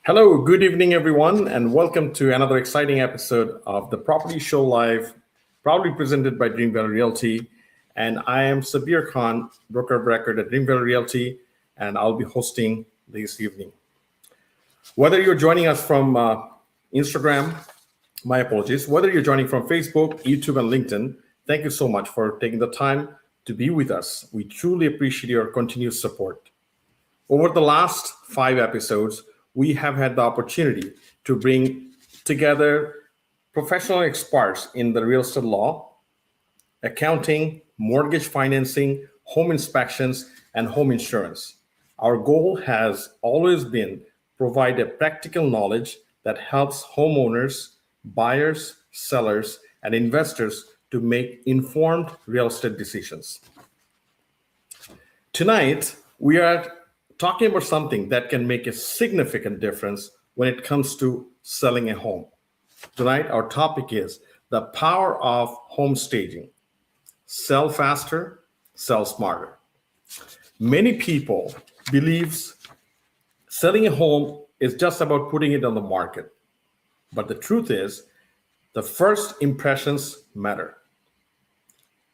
Hello, good evening, everyone, and welcome to another exciting episode of the Property Show Live, proudly presented by Dream Valley Realty. And I am Sabbir Khan, broker of record at Dream Valley Realty, and I'll be hosting this evening. Whether you're joining us from Instagram, my apologies, whether you're joining from Facebook, YouTube, and LinkedIn, thank you so much for taking the time to be with us. We truly appreciate your continued support. Over the last 5 episodes, we have had the opportunity to bring together professional experts in the real estate law, accounting, mortgage financing, home inspections, and home insurance. Our goal has always been provide a practical knowledge that helps homeowners, buyers, sellers, and investors to make informed real estate decisions. Tonight, we are talking about something that can make a significant difference when it comes to selling a home. Tonight, our topic is the power of home staging. Sell faster, sell smarter. Many people believe selling a home is just about putting it on the market. But the truth is, the first impressions matter.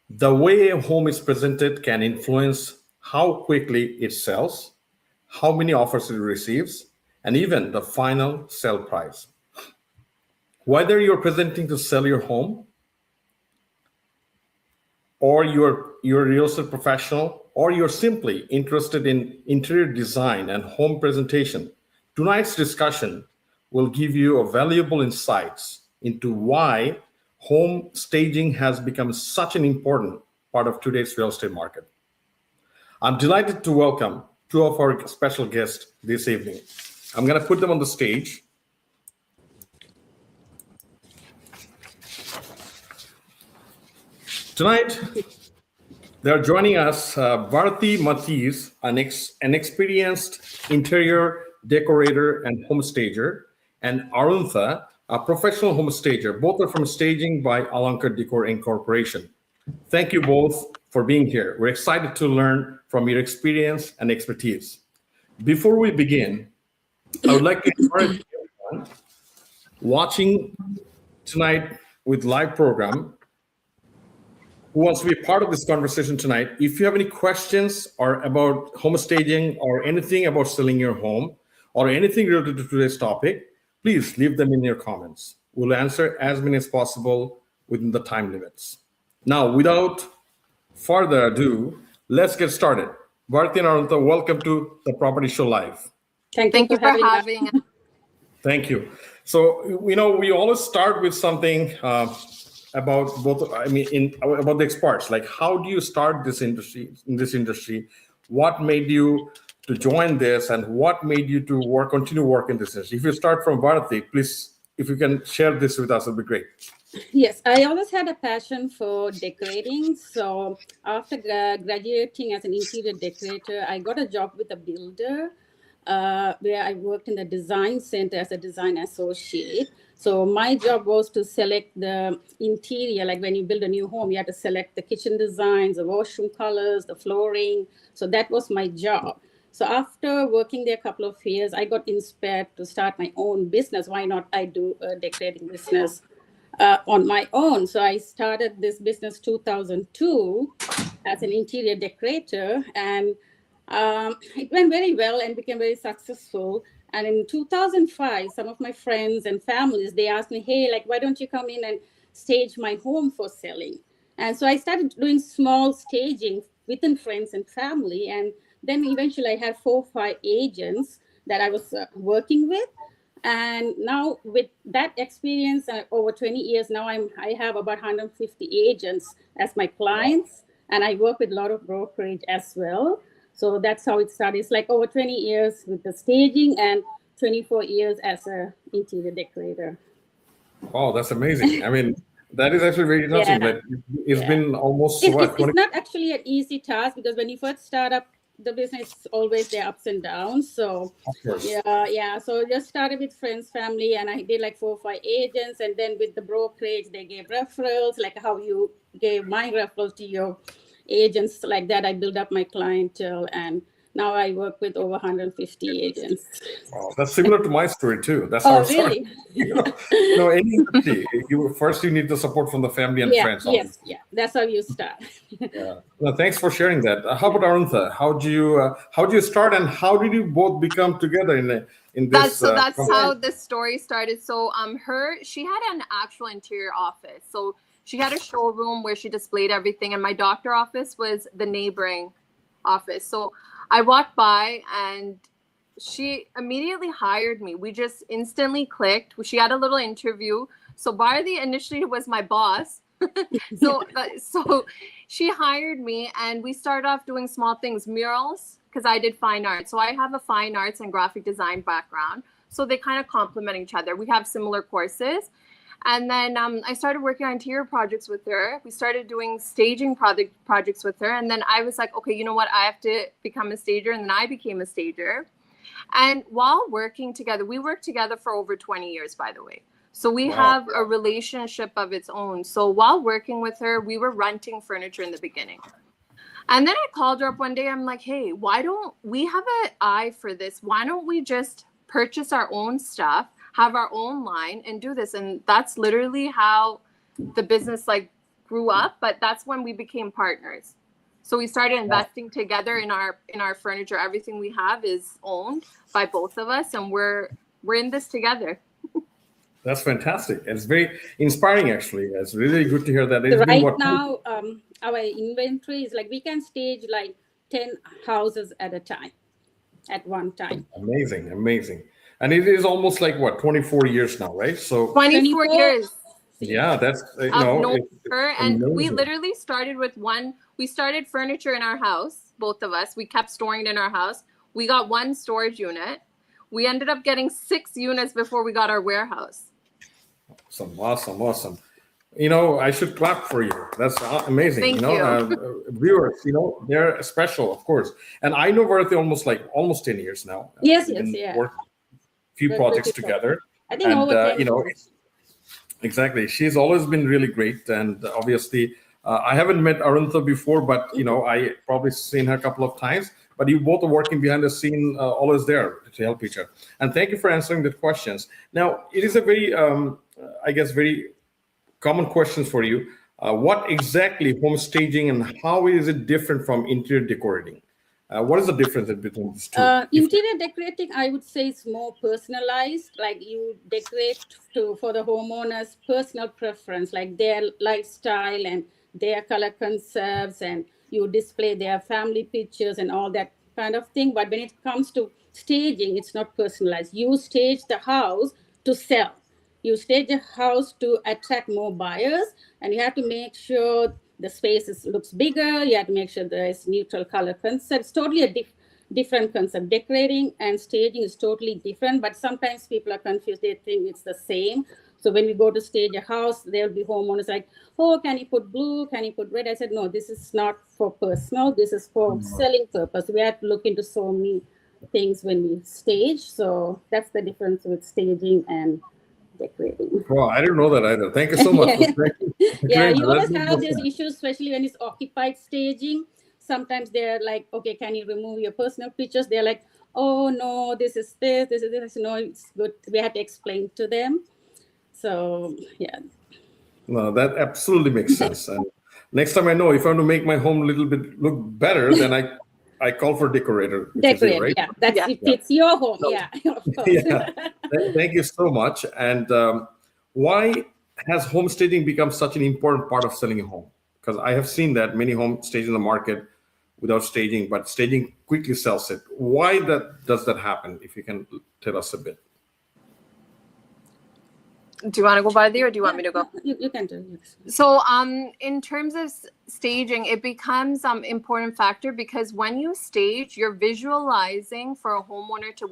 The way a home is presented can influence how quickly it sells, how many offers it receives, and even the final sell price. Whether you're presenting to sell your home, or you're a real estate professional, or you're simply interested in interior design and home presentation, tonight's discussion will give you a valuable insights into why home staging has become such an important part of today's real estate market. I'm delighted to welcome 2 of our special guests this evening. I'm going to put them on the stage. Tonight, they're joining us, Bharathy Mathees, an experienced interior decorator and home stager, and Aruntha, a professional home stager. Both are from Staging by Alankar Decor Incorporation. Thank you both for being here. We're excited to learn from your experience and expertise. Before we begin, I would like to encourage everyone watching tonight with live program who wants to be a part of this conversation tonight. If you have any questions or about home staging or anything about selling your home or anything related to today's topic, please leave them in your comments. We'll answer as many as possible within the time limits. Now, without further ado, let's get started. Bharathy and Aruntha, welcome to the Property Show Live. Thank you for having us. Thank you. So, we always start with something about about the experts. Like, how do you start this industry? What made you to join this, and what made you to continue work in this industry? If you start from Bharathy, please, if you can share this with us, it'd be great. Yes, I always had a passion for decorating. So after graduating as an interior decorator, I got a job with a builder where I worked in the design center as a design associate. So my job was to select the interior, like when you build a new home, you have to select the kitchen designs, the washroom colors, the flooring. So that was my job. So after working there a couple of years, I got inspired to start my own business. Why not I do a decorating business on my own? So I started this business 2002 as an interior decorator, and it went very well and became very successful. And in 2005, some of my friends and families, they asked me, hey, like, why don't you come in and stage my home for selling? And so I started doing small staging within friends and family. And then eventually I had 4 or 5 agents that I was working with. And now with that experience, over 20 years now, I have about 150 agents as my clients, and I work with a lot of brokerage as well. So that's how it started. It's like over 20 years with the staging and 24 years as an interior decorator. Oh, that's amazing. I mean, that is actually very touching. Yeah. But it's been almost it's not actually an easy task, because when you first start up the business, always there are ups and downs. So of course. yeah. So just started with friends, family, and I did like 4 or 5 agents, and then with the brokerage, they gave referrals, like how you gave my referrals to your agents, like that. I built up my clientele, and Now I work with over 150 agents. Wow, that's similar to my story too. That's how Oh, it started. really? Any industry, you need the support from the family and Yeah, friends. yes, yeah. That's how you start. Yeah. Well, thanks for sharing that. How about Aruntha? How do you start, and how did you both become together in That's this? so that's Company? how the story started. So she had an actual interior office. So she had a showroom where she displayed everything, and my doctor office was the neighboring office. So I walked by and she immediately hired me. We just instantly clicked. She had a little interview. So Bharathy initially was my boss. So she hired me and we started off doing small things, murals, because I did fine art. So I have a fine arts and graphic design background. So they kind of complement each other. We have similar courses. And then I started working on interior projects with her. We started doing staging projects with her. And then I was like, okay, you know what? I have to become a stager. And then I became a stager. And while working together, we worked together for over 20 years, by the way. So we have a relationship of its own. So while working with her, we were renting furniture in the beginning. And then I called her up one day. I'm like, hey, why don't we have an eye for this? Why don't we just purchase our own stuff, have our own line and do this? And that's literally how the business grew up. But that's when we became partners. So we started investing together in our furniture. Everything we have is owned by both of us, and we're in this together. That's fantastic. It's very inspiring, actually. It's really good to hear that. So right now, our inventory is we can stage 10 houses at a time, at one time. Amazing. And it is almost 24 years now, right? So 24 years. Yeah, that's and we literally started with one. We started furniture in our house, both of us. We kept storing it in our house. We got one storage unit. We ended up getting 6 units before we got our warehouse. Awesome. I should clap for you. That's amazing. Thank you. Viewers, they're special, of course. And I know Bharathy almost 10 years now. Yes, yeah. Worked a few projects together. I think over 10 years. Exactly. She's always been really great. And obviously, I haven't met Aruntha before, but, I probably seen her a couple of times. But you both are working behind the scene, always there to help each other. And thank you for answering the questions. Now, it is a very, very common questions for you. What exactly home staging and how is it different from interior decorating? What is the difference between these two? Interior decorating, I would say, is more personalized. You decorate for the homeowner's personal preference, their lifestyle and their color concepts, and you display their family pictures and all that kind of thing. But when it comes to staging, it's not personalized. You stage the house to sell. You stage a house to attract more buyers, and you have to make sure the space looks bigger. You have to make sure there's neutral color concept. It's totally a different concept. Decorating and staging is totally different, but sometimes people are confused. They think it's the same. So when we go to stage a house, there'll be homeowners like, oh, can you put blue? Can you put red? I said, no, this is not for personal. This is for selling purpose. We have to look into so many things when we stage. So that's the difference with staging and decorating. Well, I didn't know that either. Thank you so much. Yeah, you always have these issues, especially when it's occupied staging. Sometimes they're like, okay, can you remove your personal pictures? They're like, oh, no, this is this. No, it's good. We have to explain to them. So, yeah. No, that absolutely makes sense. And next time I know if I want to make my home a little bit look better, then I call for Decorator. Decorator, right? yeah. It's your home, yeah. Of course. Yeah. Thank you so much. And why has home staging become such an important part of selling a home? Because I have seen that many homes staged in the market without staging, but staging quickly sells it. Why does that happen? If you can tell us a bit. Do you want to go by there or do you want me to go? You can do it. So in terms of staging, it becomes important factor because when you stage, you're visualizing for a homeowner to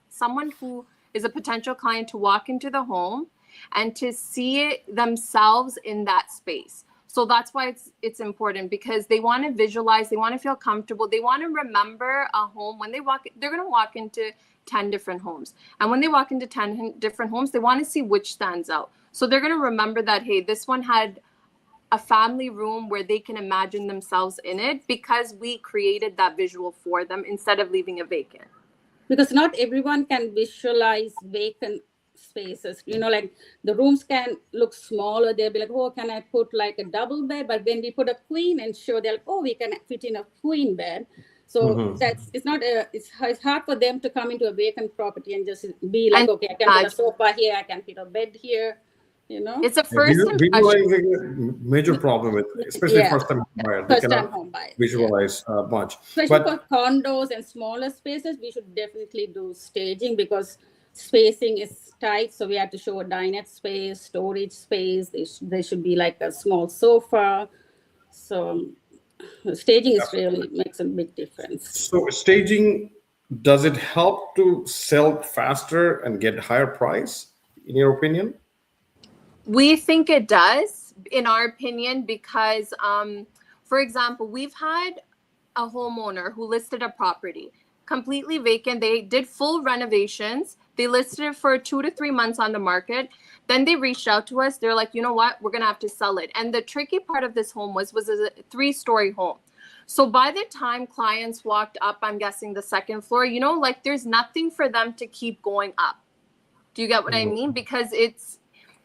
someone who is a potential client to walk into the home and to see it themselves in that space. So that's why it's important because they want to visualize, they want to feel comfortable, they want to remember a home. When they they're going to walk into 10 different homes. And when they walk into 10 different homes, they want to see which stands out. So they're going to remember that, hey, this one had a family room where they can imagine themselves in it, because we created that visual for them instead of leaving it vacant. Because not everyone can visualize vacant spaces. Like the rooms can look smaller. They'll be like, oh, can I put like a double bed? But when we put a queen and show, they're like, oh, we can fit in a queen bed. So it's hard for them to come into a vacant property and just be like, okay, I can put a sofa here, I can put a bed here. It's a first visualizing a major problem with, especially first-time buyer. First-time home buyer. Visualize much. Especially for condos and smaller spaces, we should definitely do staging because spacing is tight. So we have to show a dinette space, storage space. There should be like a small sofa. So staging is really makes a big difference. So staging, does it help to sell faster and get higher price, in your opinion? We think it does, in our opinion, because, for example, we've had a homeowner who listed a property completely vacant. They did full renovations. They listed it for 2 to 3 months on the market. Then they reached out to us. They're like, you know what? We're going to have to sell it. And the tricky part of this home was a 3-story home. So by the time clients walked up, I'm guessing the second floor, like there's nothing for them to keep going up. Do you get what I mean? Because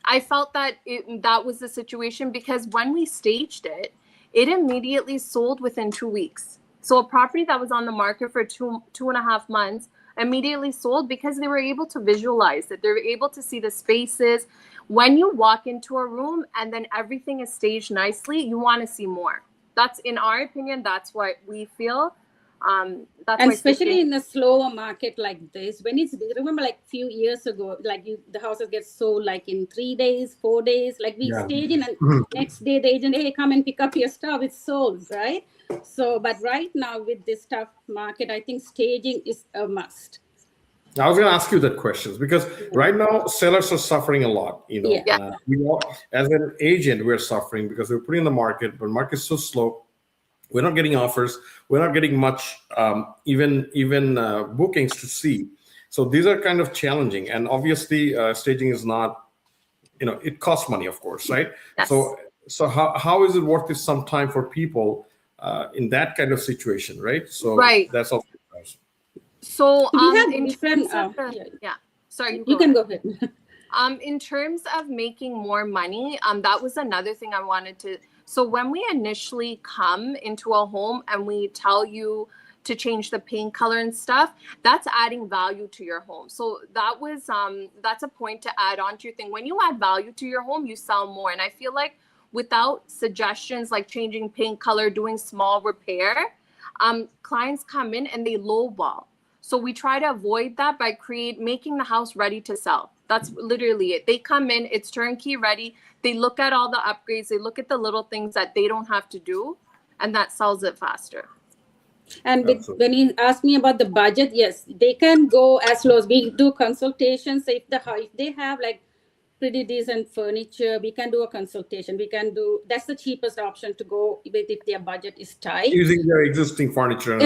I felt that that was the situation, because when we staged it, it immediately sold within 2 weeks. So a property that was on the market for 2.5 months immediately sold because they were able to visualize it. They were able to see the spaces. When you walk into a room and then everything is staged nicely, you want to see more. That's, in our opinion, that's what we feel. And especially in a slower market like this, when remember like a few years ago, like the houses get sold like in 3 days, 4 days, like we stage in and next day the agent, hey, come and pick up your stuff, it's sold, right? So, but right now with this tough market, I think staging is a must. I was going to ask you that question because right now sellers are suffering a lot. We all, as an agent, we're suffering because we're putting in the market, but the market's so slow. We're not getting offers. We're not getting much, even bookings to see. So these are kind of challenging. And obviously, staging is not, it costs money, of course, right? Yes. So how is it worth it some time for people in that kind of situation, right? So that's all. So we have different. Sorry, you can go ahead. In terms of making more money, that was another thing I wanted to. So when we initially come into a home and we tell you to change the paint color and stuff, that's adding value to your home. So that was that's a point to add on to your thing. When you add value to your home, you sell more. And I feel like without suggestions like changing paint color, doing small repair, clients come in and they lowball. So we try to avoid that by making the house ready to sell. That's literally it. They come in, it's turnkey ready. They look at all the upgrades. They look at the little things that they don't have to do, and that sells it faster. And when you ask me about the budget, yes, they can go as low as we do consultations. If they have like pretty decent furniture, we can do a consultation. That's the cheapest option to go with if their budget is tight. Using their existing furniture.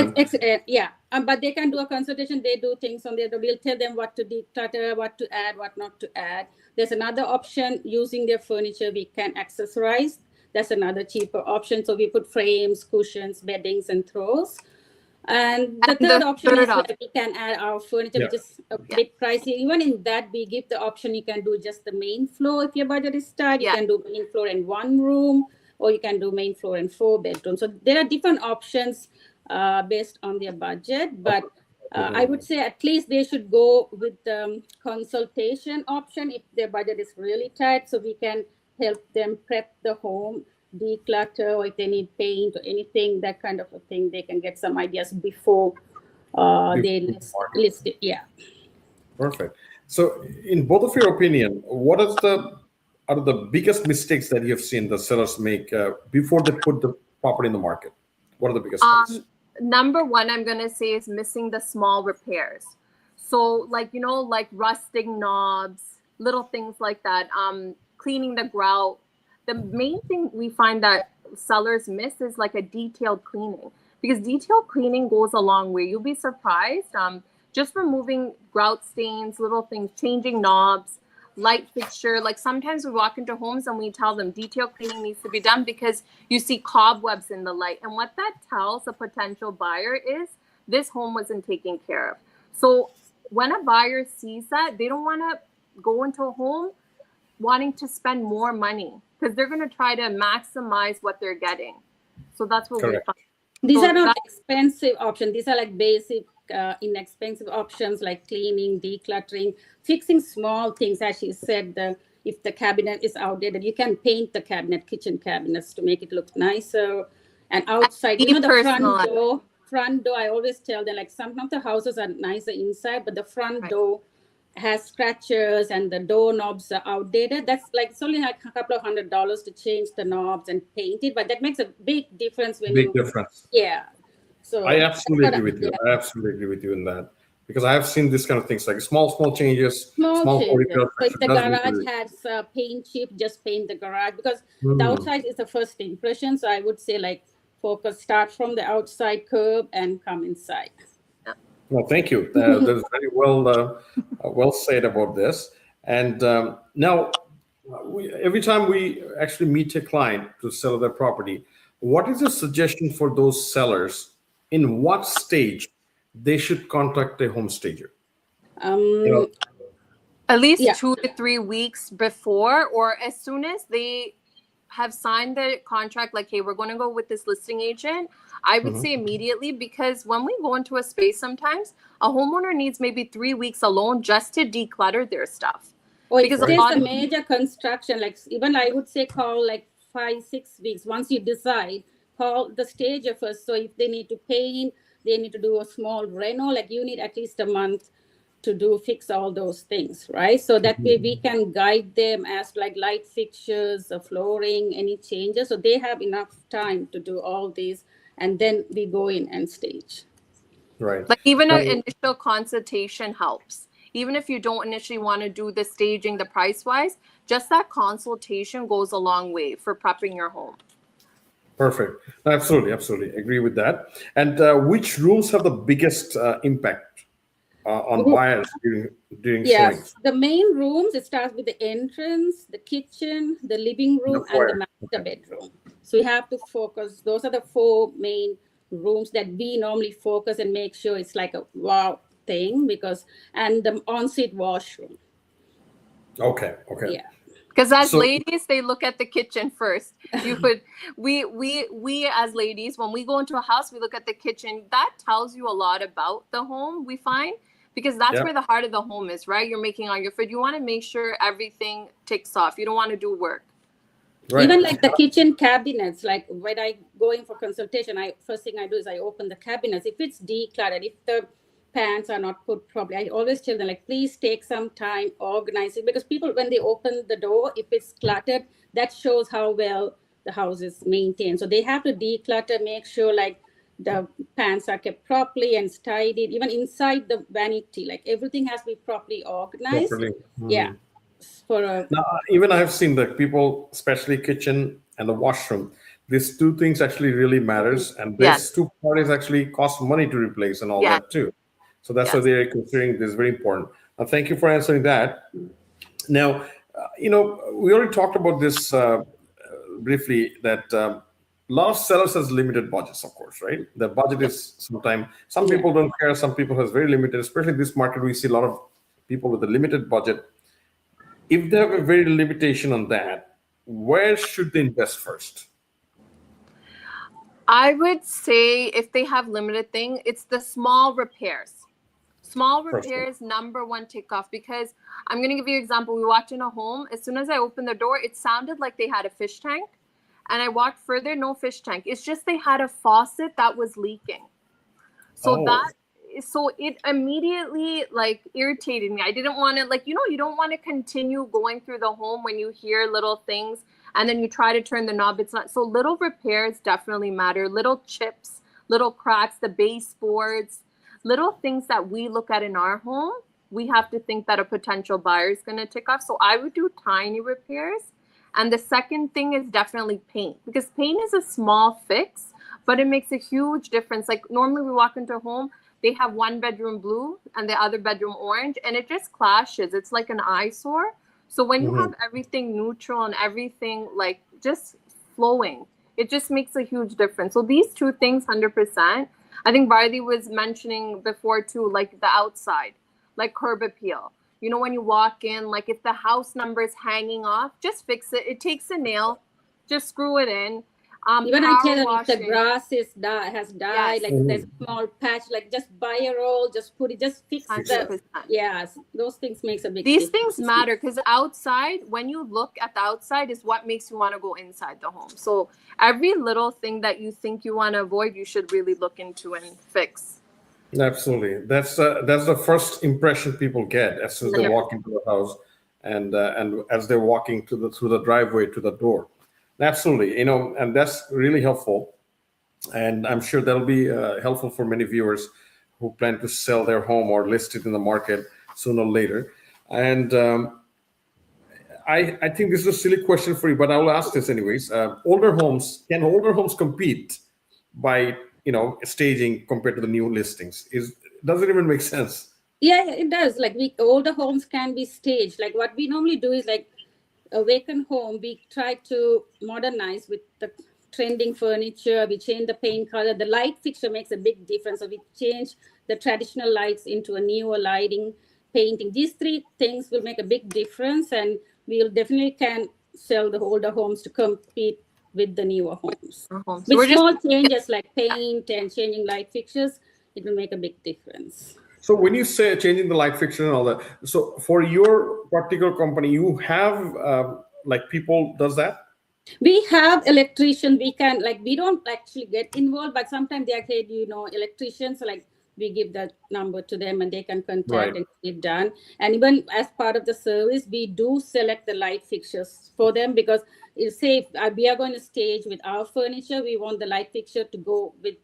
But they can do a consultation. They do things on there. We'll tell them what to declutter, what to add, what not to add. There's another option using their furniture. We can accessorize. That's another cheaper option. So we put frames, cushions, beddings, and throws. And the third option is that we can add our furniture, which is a bit pricey. Even in that, we give the option you can do just the main floor if your budget is tight. You can do main floor and 1 room, or you can do main floor and 4 bedrooms. So there are different options based on their budget. But I would say at least they should go with the consultation option if their budget is really tight, so we can help them prep the home, declutter, or if they need paint or anything, that kind of a thing, they can get some ideas before they list it. Yeah. Perfect. So in both of your opinion, what are the biggest mistakes that you have seen the sellers make before they put the property in the market? What are the biggest ones? Number one, I'm going to say is missing the small repairs. So like rusting knobs, little things like that, cleaning the grout. The main thing we find that sellers miss is like a detailed cleaning, because detailed cleaning goes a long way. You'll be surprised. Just removing grout stains, little things, changing knobs, light fixture. Like sometimes we walk into homes and we tell them detail cleaning needs to be done because you see cobwebs in the light. And what that tells a potential buyer is this home wasn't taken care of. So when a buyer sees that, they don't want to go into a home wanting to spend more money because they're going to try to maximize what they're getting. So that's what Correct. we find. These So are not expensive options. These are like basic, inexpensive options like cleaning, decluttering, fixing small things. As she said, if the cabinet is outdated, you can paint the cabinet, kitchen cabinets to make it look nicer. And outside, you know, the front door, I always tell them, like some of the houses are nicer inside, but the front door has scratches and the doorknobs are outdated. That's like, it's only like a couple of $100 to change the knobs and paint it, but that makes a big difference when difference. Yeah. So I absolutely agree with you. I absolutely agree with you in that because I have seen this kind of things like small changes, small changes. details. So if the garage has a paint chip, just paint the garage because the outside is the first impression. So I would say like start from the outside curb and come inside. Well, thank you. That's very well said about this. And now, every time we actually meet a client to sell their property, what is a suggestion for those sellers in what stage they should contact a home stager? At least 2 to 3 weeks before, or as soon as they have signed the contract, like, hey, we're going to go with this listing agent, I would say immediately, because when we go into a space, sometimes a homeowner needs maybe 3 weeks alone just to declutter their stuff. Or if there's a major construction, like even I would say call like 5-6 weeks. Once you decide, call the stager first. So if they need to paint, they need to do a small reno, like you need at least a month to fix all those things, right? So that way we can guide them as like light fixtures, flooring, any changes. So they have enough time to do all these, and then we go in and stage. Right. Like even an initial consultation helps. Even if you don't initially want to do the staging, the price-wise, just that consultation goes a long way for prepping your home. Perfect. Absolutely. Agree with that. And which rooms have the biggest impact on buyers during showings? The main rooms, it starts with the entrance, the kitchen, the living room, and the master bedroom. So we have to focus. Those are the 4 main rooms that we normally focus and make sure it's like a wow thing, and the ensuite washroom. Okay. Yeah. Because as ladies, they look at the kitchen first. We as ladies, when we go into a house, we look at the kitchen. That tells you a lot about the home, we find, because that's where the heart of the home is, right? You're making all your food. You want to make sure everything ticks off. You don't want to do work. Right. Even like the kitchen cabinets, like when I go in for consultation, first thing I do is I open the cabinets. If it's decluttered, if the pans are not put properly, I always tell them, like, please take some time, organize it, because people, when they open the door, if it's cluttered, that shows how well the house is maintained. So they have to declutter, make sure like the pans are kept properly and tidied, even inside the vanity, like everything has to be properly organized. Yeah. Now, even I have seen that people, especially kitchen and the washroom, these 2 things actually really matters, and these 2 parties actually cost money to replace and all that too. So that's why they're considering this very important. Thank you for answering that. Now, we already talked about this briefly, that a lot of sellers has limited budgets, of course, right? The budget is sometimes, some people don't care, some people has very limited, especially in this market, we see a lot of people with a limited budget. If they have a very limitation on that, where should they invest first? I would say if they have limited thing, it's the small repairs. Small repairs, number 1 tick off, because I'm going to give you an example. We walked in a home. As soon as I opened the door, it sounded like they had a fish tank. And I walked further, no fish tank. It's just they had a faucet that was leaking. So so it immediately like irritated me. I didn't want to, like, you don't want to continue going through the home when you hear little things and then you try to turn the knob. It's not. So little repairs definitely matter. Little chips, little cracks, the baseboards, little things that we look at in our home, we have to think that a potential buyer is going to tick off. So I would do tiny repairs. And the second thing is definitely paint, because paint is a small fix, but it makes a huge difference. Like normally we walk into a home, they have 1 bedroom blue and the other bedroom orange, and it just clashes. It's like an eyesore. So when you have everything neutral and everything like just flowing, it just makes a huge difference. So these two things, 100%. I think Bharathy was mentioning before too, like the outside, like curb appeal. You know, when you walk in, like if the house number is hanging off, just fix it. It takes a nail, just screw it in. Even I tell them if washing. the grass has died, like there's a small patch, like just buy a roll, just put it, just fix 100%. the. Yes, those things makes a big These difference. things matter because outside, when you look at the outside, is what makes you want to go inside the home. So every little thing that you think you want to avoid, you should really look into and fix. Absolutely. That's the first impression people get as soon as they walk into the house, and as they're walking through the driveway to the door. Absolutely, you know, and that's really helpful, and I'm sure that'll be helpful for many viewers who plan to sell their home or list it in the market sooner or later. And I think this is a silly question for you, but I will ask this anyways. Can older homes compete by staging compared to the new listings? Does it even make sense? Yeah, it does. Like older homes can be staged. Like what we normally do is like a vacant home, we try to modernize with the trending furniture. We change the paint color. The light fixture makes a big difference. So we change the traditional lights into a newer lighting, painting. These three things will make a big difference, and we'll definitely can sell the older homes to compete with the newer homes. With small changes like paint and changing light fixtures, it will make a big difference. So when you say changing the light fixture and all that, so for your particular company, you have like people does that? We have electrician. We don't actually get involved, but sometimes they are paid, electricians. So like we give that number to them and they can contact and get it done. And even as part of the service, we do select the light fixtures for them, because it's safe. We are going to stage with our furniture. We want the light fixture to go with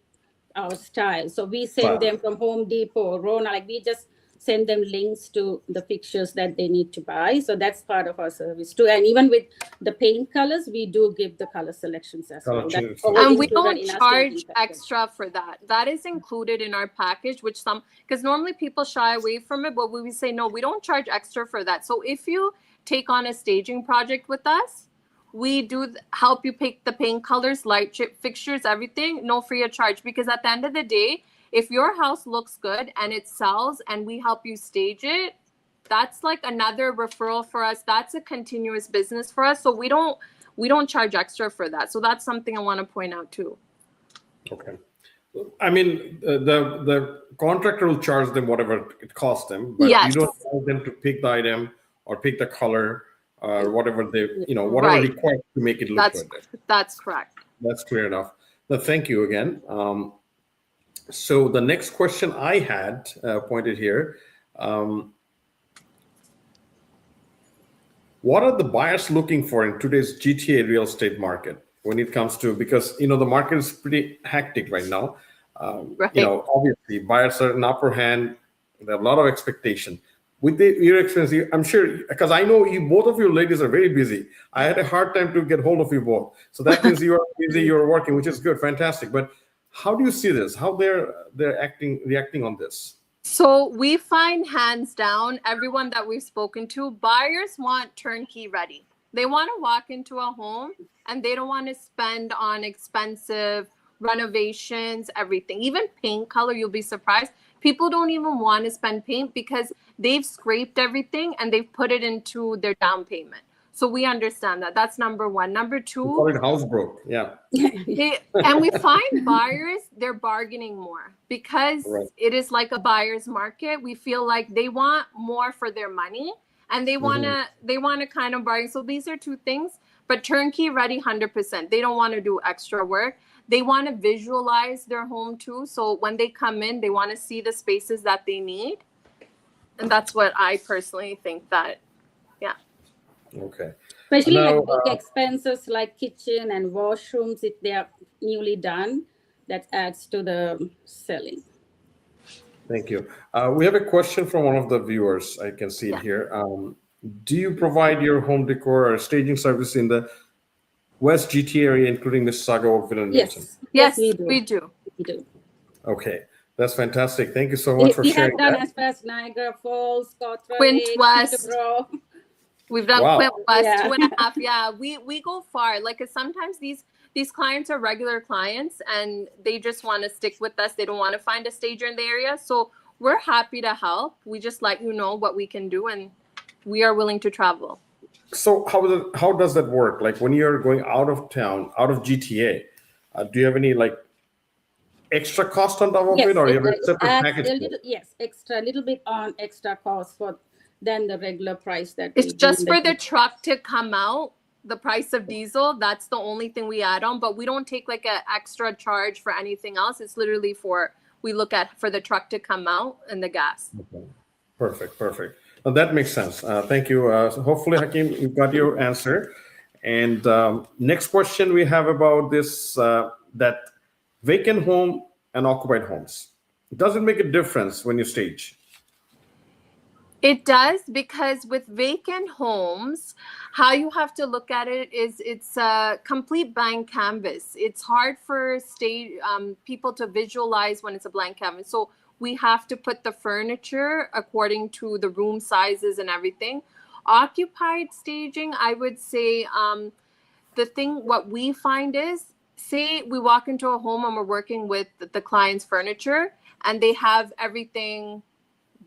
our style. So we send them from Home Depot or Rona. Like we just send them links to the fixtures that they need to buy. So that's part of our service too. And even with the paint colors, we do give the color selections as well. And we don't charge extra for that. That is included in our package, because normally people shy away from it, but we say, no, we don't charge extra for that. So if you take on a staging project with us, we do help you pick the paint colors, light chip fixtures, everything, no free of charge. Because at the end of the day, if your house looks good and it sells and we help you stage it, that's like another referral for us. That's a continuous business for us. So we don't charge extra for that. So that's something I want to point out too. Okay. I mean, the contractor will charge them whatever it costs them, but you don't tell them to pick the item or pick the color or whatever whatever required to make it look good. That's correct. That's clear enough. But thank you again. So the next question I had pointed here, what are the buyers looking for in today's GTA real estate market when it comes to, because, the market is pretty hectic right now. Obviously buyers are in upper hand. They have a lot of expectation. With your experience, I'm sure, because I know both of you ladies are very busy. I had a hard time to get hold of you both. So that means you are busy, you're working, which is good, fantastic. But how do you see this? How they're reacting on this? So we find hands down, everyone that we've spoken to, buyers want turnkey ready. They want to walk into a home and they don't want to spend on expensive renovations, everything. Even paint color, you'll be surprised. People don't even want to spend paint because they've scraped everything and they've put it into their down payment. So we understand that. That's number one. Number two, we call it house broke. Yeah. And we find buyers, they're bargaining more because it is like a buyer's market. We feel like they want more for their money and they want to kind of bargain. So these are two things, but turnkey ready 100%. They don't want to do extra work. They want to visualize their home too. So when they come in, they want to see the spaces that they need. And that's what I personally think that, yeah. Okay. Especially like big expenses like kitchen and washrooms, if they are newly done, that adds to the selling. Thank you. We have a question from one of the viewers. I can see it here. Do you provide your home decor or staging service in the West GTA area, including Mississauga, Oakville, and Milton? Yes, we do. Okay, that's fantastic. Thank you so much for sharing that. We have done as far as Niagara Falls, Cawthron, Quint West. Peterborough. We've done Wow. Quint West, Yeah. 2.5. Yeah, we go far. Like 'cause sometimes these clients are regular clients and they just want to stick with us. They don't want to find a stager in the area. So we're happy to help. We just let you know what we can do, and we are willing to travel. So how does that work? Like when you're going out of town, out of GTA, do you have any like extra cost on top of Yes, it, or you have a it separate adds package? a little, yes, extra, little bit on extra cost for than the regular price that It's we do just in for the truck to come out, the price of diesel. That's the only thing we add on, but we don't take like an extra charge for anything else. It's literally we look at for the truck to come out and the gas. Okay. Perfect. Now that makes sense. Thank you. So hopefully, Hakeem, you got your answer. And next question we have about this that vacant home and occupied homes. Does it make a difference when you stage? It does, because with vacant homes, how you have to look at it is it's a complete blank canvas. It's hard for people to visualize when it's a blank canvas. So we have to put the furniture according to the room sizes and everything. Occupied staging, I would say, what we find is, say we walk into a home and we're working with the client's furniture and they have everything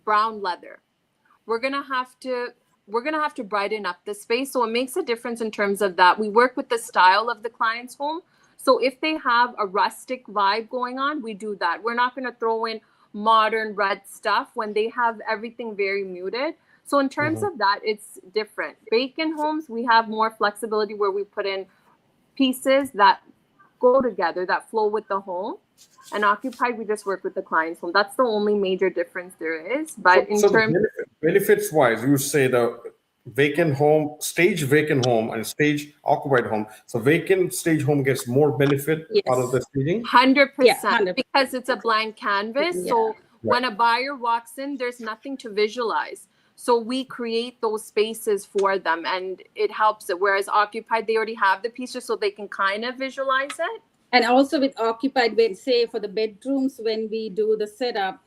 brown leather. We're gonna have to brighten up the space. So it makes a difference in terms of that. We work with the style of the client's home. So if they have a rustic vibe going on, we do that. We're not gonna throw in modern red stuff when they have everything very muted. So in terms of that, it's different. Vacant homes, we have more flexibility where we put in pieces that go together, that flow with the home. And occupied, we just work with the client's home. That's the only major difference there is. But Benefits wise, you say the stage vacant home and stage occupied home. So vacant stage home gets more benefit out of the staging? 100%, Yeah, 100%. because it's a blank canvas. Yeah. So when a buyer walks in, there's nothing to visualize. So we create those spaces for them and it helps it. Whereas occupied, they already have the pieces so they can kind of visualize it. And also with occupied, when say for the bedrooms, when we do the setup,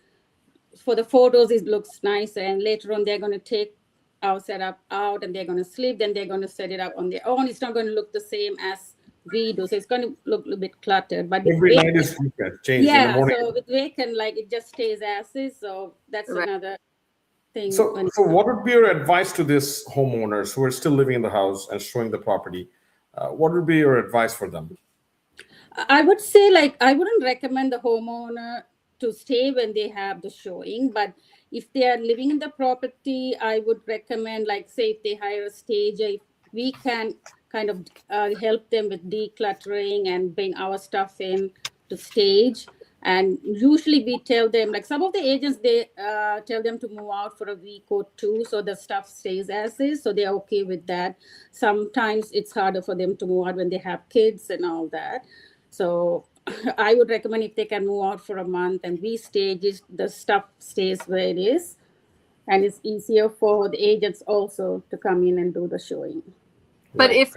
for the photos, it looks nice. And later on, they're going to take our setup out and they're going to sleep. Then they're going to set it up on their own. It's not going to look the same as we do. So it's going to look a little bit cluttered. But every night is different, change in the morning. So with vacant, like it just stays as is. So that's another thing. So what would be your advice to these homeowners who are still living in the house and showing the property? What would be your advice for them? I would say, like, I wouldn't recommend the homeowner to stay when they have the showing, but if they are living in the property, I would recommend, like, say, if they hire a stager, if we can kind of help them with decluttering and bring our stuff in to stage. And usually we tell them, like some of the agents, they tell them to move out for a week or two so the stuff stays as is. So they're okay with that. Sometimes it's harder for them to move out when they have kids and all that. So I would recommend if they can move out for a month and we stage it, the stuff stays where it is. And it's easier for the agents also to come in and do the showing. But if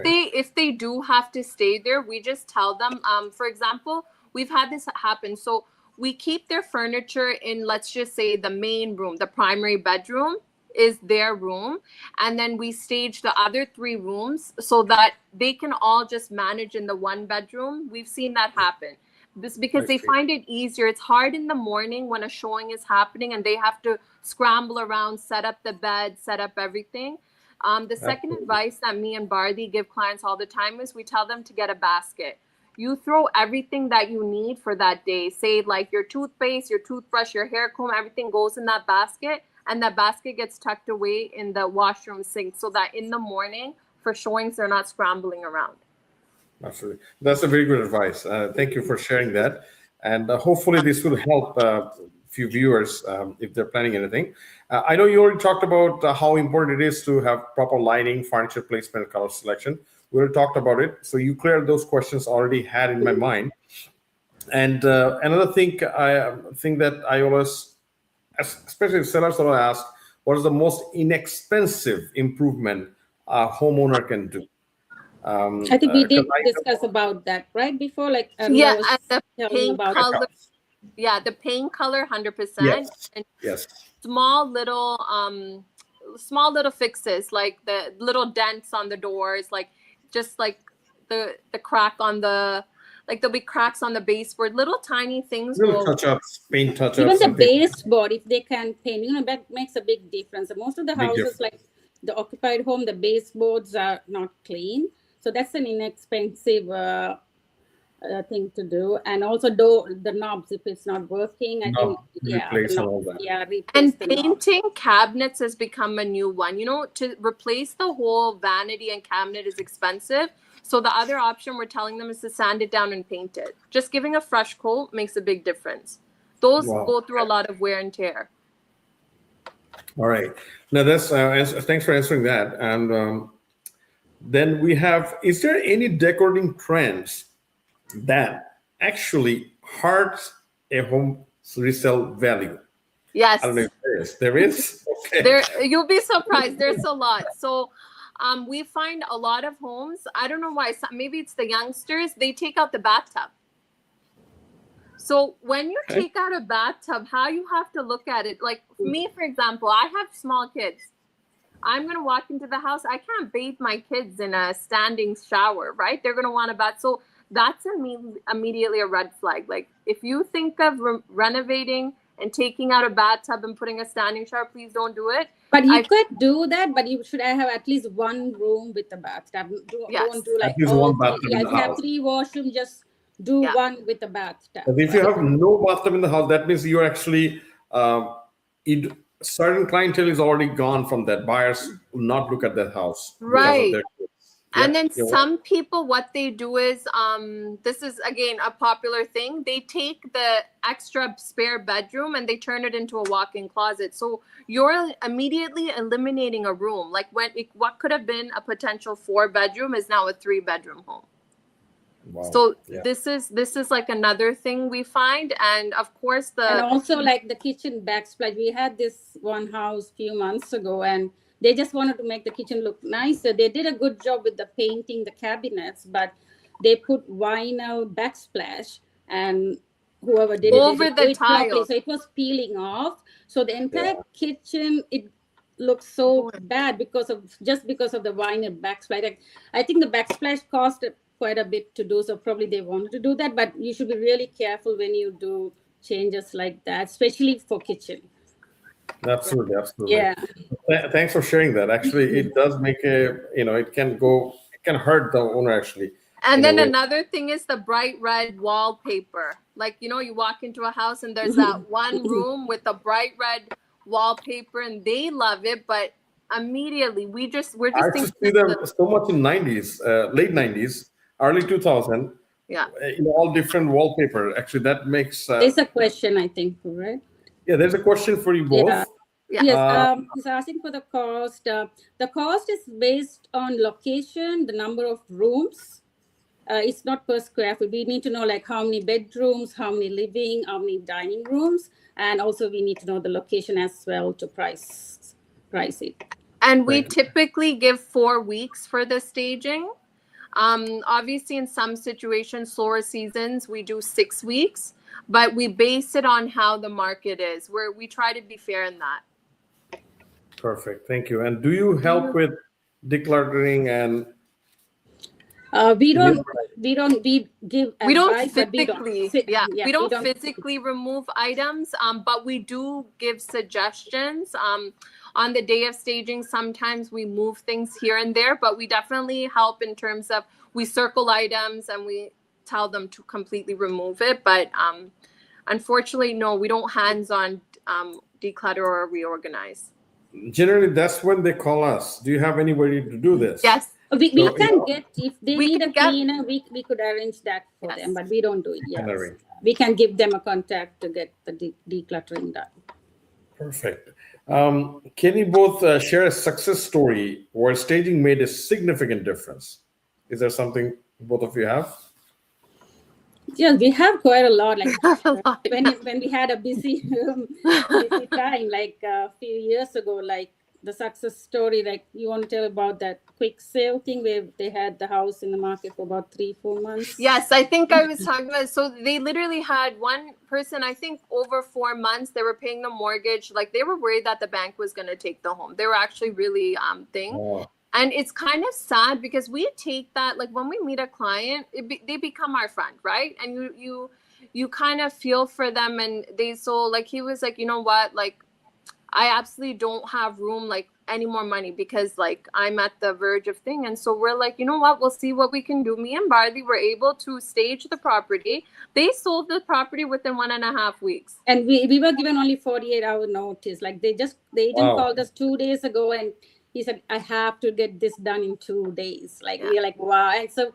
they do have to stay there, we just tell them, for example, we've had this happen. So we keep their furniture in, let's just say the main room, the primary bedroom is their room. And then we stage the other 3 rooms so that they can all just manage in the 1 bedroom. We've seen that happen. This because they find it easier. It's hard in the morning when a showing is happening and they have to scramble around, set up the bed, set up everything. The second advice that me and Bharathy give clients all the time is we tell them to get a basket. You throw everything that you need for that day. Say like your toothpaste, your toothbrush, your hair comb, everything goes in that basket. And that basket gets tucked away in the washroom sink so that in the morning for showings, they're not scrambling around. Absolutely. That's a very good advice. Thank you for sharing that. And hopefully this will help a few viewers if they're planning anything. I know you already talked about how important it is to have proper lighting, furniture placement, color selection. We already talked about it. So you cleared those questions already had in my mind. And another thing that I always, especially sellers, will ask, what is the most inexpensive improvement a homeowner can do? I think we did discuss about that right before, like the paint color. Yeah, the paint color, 100%. Yes. Small little small little fixes, like the little dents on the doors, like just like the crack on the, like there'll be cracks on the baseboard, little tiny things. Little touch-ups, paint touch-ups. Even the and things. baseboard, if they can paint, that makes a big difference. Most of the Big houses, difference. like the occupied home, the baseboards are not clean. So that's an inexpensive thing to do. And also the knobs, if it's not working, I think, Replace and all that. replace And the knobs. painting cabinets has become a new one. To replace the whole vanity and cabinet is expensive. So the other option we're telling them is to sand it down and paint it. Just giving a fresh coat makes a big difference. Those go through a lot of wear and tear. All right. Now that's thanks for answering that. And then we have, is there any decorating trends that actually hurts a home's resale value? Yes. I don't know if there is. There is? Okay. You'll be surprised. There's a lot. So we find a lot of homes, I don't know why, maybe it's the youngsters, they take out the bathtub. So when you take out a bathtub, how you have to look at it, like me, for example, I have small kids. I'm going to walk into the house. I can't bathe my kids in a standing shower, right? They're going to want a bath. So that's immediately a red flag. Like if you think of renovating and taking out a bathtub and putting a standing shower, please don't do it. But you could do that, but you should have at least one room with a bathtub. Don't do like, at least one bathtub in if the you have house. 3 washrooms, just do one with a bathtub. But if you have no bathtub in the house, that means you're actually, certain clientele is already gone from that. Buyers will not look at that house. Right. And then You're some people, what they do is, this is again a popular thing. They take the extra spare bedroom and they turn it into a walk-in closet. So you're immediately eliminating a room. Like what could have been a potential 4-bedroom is now a 3-bedroom home. Wow. So this is like another thing we find, and of course and also like the kitchen backsplash. We had this one house a few months ago, and they just wanted to make the kitchen look nicer. They did a good job with the painting, the cabinets, but they put vinyl backsplash, and whoever did over it, the tile, so it was peeling off. So the entire kitchen, it looked so bad because of the vinyl backsplash. I think the backsplash cost quite a bit to do, so probably they wanted to do that, but you should be really careful when you do changes like that, especially for kitchen. Absolutely. Yeah. Thanks for sharing that. Actually, it does make it can hurt the owner actually. And then another thing is the bright red wallpaper. Like, you walk into a house and there's that one room with the bright red wallpaper and they love it, but immediately we're just I used to see them so much in 90s, late 90s, early 2000. Yeah. All different wallpaper. Actually, that makes... There's a question, I think, right? Yeah, there's a question for you both. Yeah. Yes, he's asking for the cost. The cost is based on location, the number of rooms. It's not per square foot. We need to know like how many bedrooms, how many living, how many dining rooms, and also we need to know the location as well to price it. And we typically give 4 weeks for the staging. Obviously, in some situations, slower seasons, we do 6 weeks, but we base it on how the market is, where we try to be fair in that. Perfect. Thank you. And do you help with decluttering and... We don't give advice, we don't physically remove items, but we do give suggestions. On the day of staging, sometimes we move things here and there, but we definitely help in terms of we circle items and we tell them to completely remove it. But unfortunately, no, we don't hands-on declutter or reorganize. Generally, that's when they call us. Do you have anybody to do this? Yes. We can get, if they need a cleaner, we could arrange that for them, but we don't do it. Yes. We can give them a contact to get the decluttering done. Perfect. Can you both share a success story where staging made a significant difference? Is there something both of you have? Yeah, we have quite a lot. Like when we had a busy time, like a few years ago, like the success story. Like, you want to tell about that quick sale thing where they had the house in the market for about 3-4 months? Yes, I think I was talking about. So they literally had one person, I think over 4 months, they were paying the mortgage. Like, they were worried that the bank was going to take the home. They were actually really Oh, And it's kind of sad because we take that, like when we meet a client, they become our friend, right? And you kind of feel for them, and so like he was like, you know what, like I absolutely don't have room, like any more money, because like I'm at the verge of thing. And so we're like, you know what, we'll see what we can do. Me and Bharathy were able to stage the property. They sold the property within 1.5 weeks. And we were given only 48-hour notice. Like, the agent called us 2 days ago, and he said, I have to get this done in 2 days. Like, we're like, wow. And so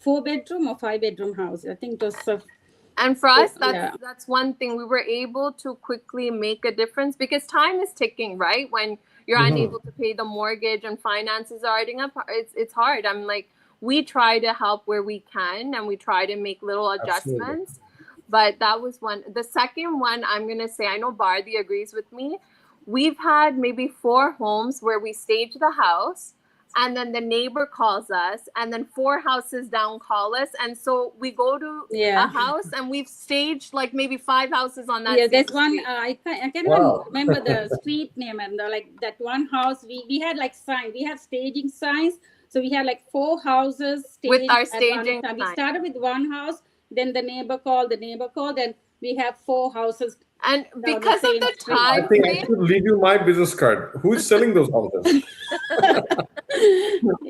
4-bedroom or 5-bedroom house, I think it was and for us, that's one thing. We were able to quickly make a difference because time is ticking, right? When you're unable to pay the mortgage and finances are adding up, it's hard. I'm like, we try to help where we can, and we try to make little adjustments. Absolutely. But that was one. The second one, I'm going to say, I know Bharathy agrees with me. We've had maybe 4 homes where we stage the house, and then the neighbor calls us, and then 4 houses down call us. And so we go to a house, and we've staged like maybe 5 houses on that. Yeah, there's one, I can't remember the street name, and like that one house, we had like signs, we had staging signs. So we had like 4 houses staged with our staging. We started with one house, then the neighbor called, and we have 4 houses. And because of the time, I think I should leave you my business card. Who's selling those houses?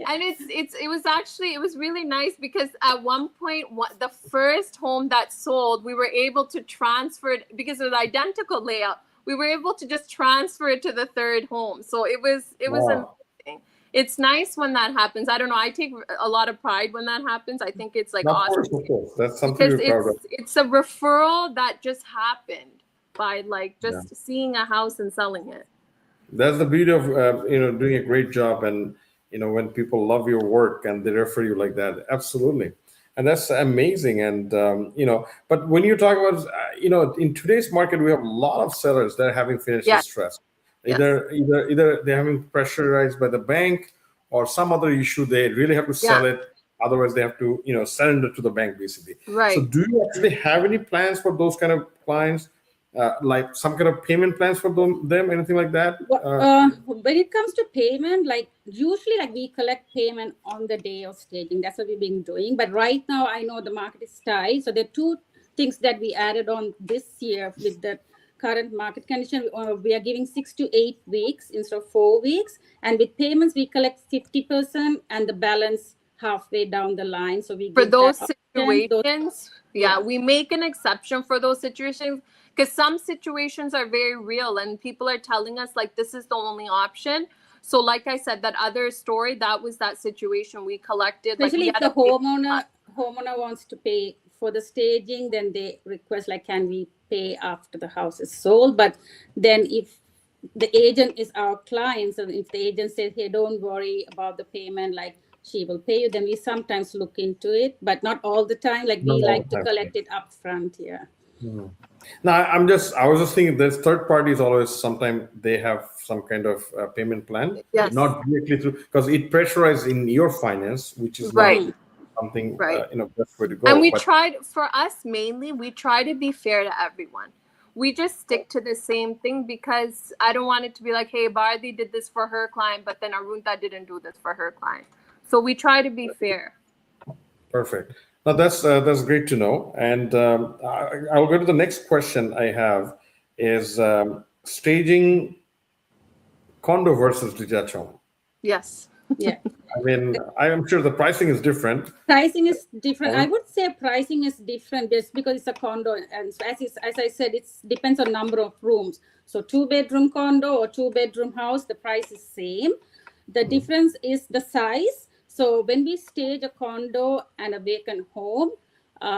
And it was really nice because at one point, the first home that sold, we were able to transfer it because of the identical layout. We were able to just transfer it to the 3rd home. So it was amazing. It's nice when that happens. I don't know. I take a lot of pride when that happens. I think it's like awesome. Of course. That's something to be proud of. It's a referral that just happened by like just seeing a house and selling it. That's the beauty of doing a great job, and when people love your work and they refer you like that. Absolutely. And that's amazing. And but when you talk about in today's market, we have a lot of sellers that are having financial stress. Either they're having pressurized by the bank or some other issue. They really have to sell it. Otherwise, they have to surrender to the bank, basically. Right. So do you actually have any plans for those kind of clients? Like some kind of payment plans for them, anything like that? When it comes to payment, like usually like we collect payment on the day of staging. That's what we've been doing. But right now I know the market is tight. So there are 2 things that we added on this year with the current market condition. We are giving 6 to 8 weeks instead of 4 weeks. And with payments, we collect 50% and the balance halfway down the line. So we for those situations, we make an exception for those situations. Because some situations are very real and people are telling us like this is the only option. So like I said, that other story, that was that situation we collected. Especially if the homeowner wants to pay for the staging, then they request like, can we pay after the house is sold? But then if the agent is our client, so if the agent says, hey, don't worry about the payment, like she will pay you, then we sometimes look into it, but not all the time. Like we like to collect it up front. No, I was just thinking there's third parties always, sometimes they have some kind of payment plan, not directly through, because it pressurizes in your finance, which is not something, best way to go. And we tried, for us mainly, we try to be fair to everyone. We just stick to the same thing because I don't want it to be like, hey, Bharathy did this for her client, but then Aruntha didn't do this for her client. So we try to be fair. Perfect. Now that's great to know. And I'll go to the next question I have is staging condo versus detached home. Yes. Yeah. I mean, I am sure the pricing is different. Pricing is different. I would say pricing is different just because it's a condo. And as I said, it depends on number of rooms. So 2-bedroom condo or 2-bedroom house, the price is same. The difference is the size. So when we stage a condo and a vacant home,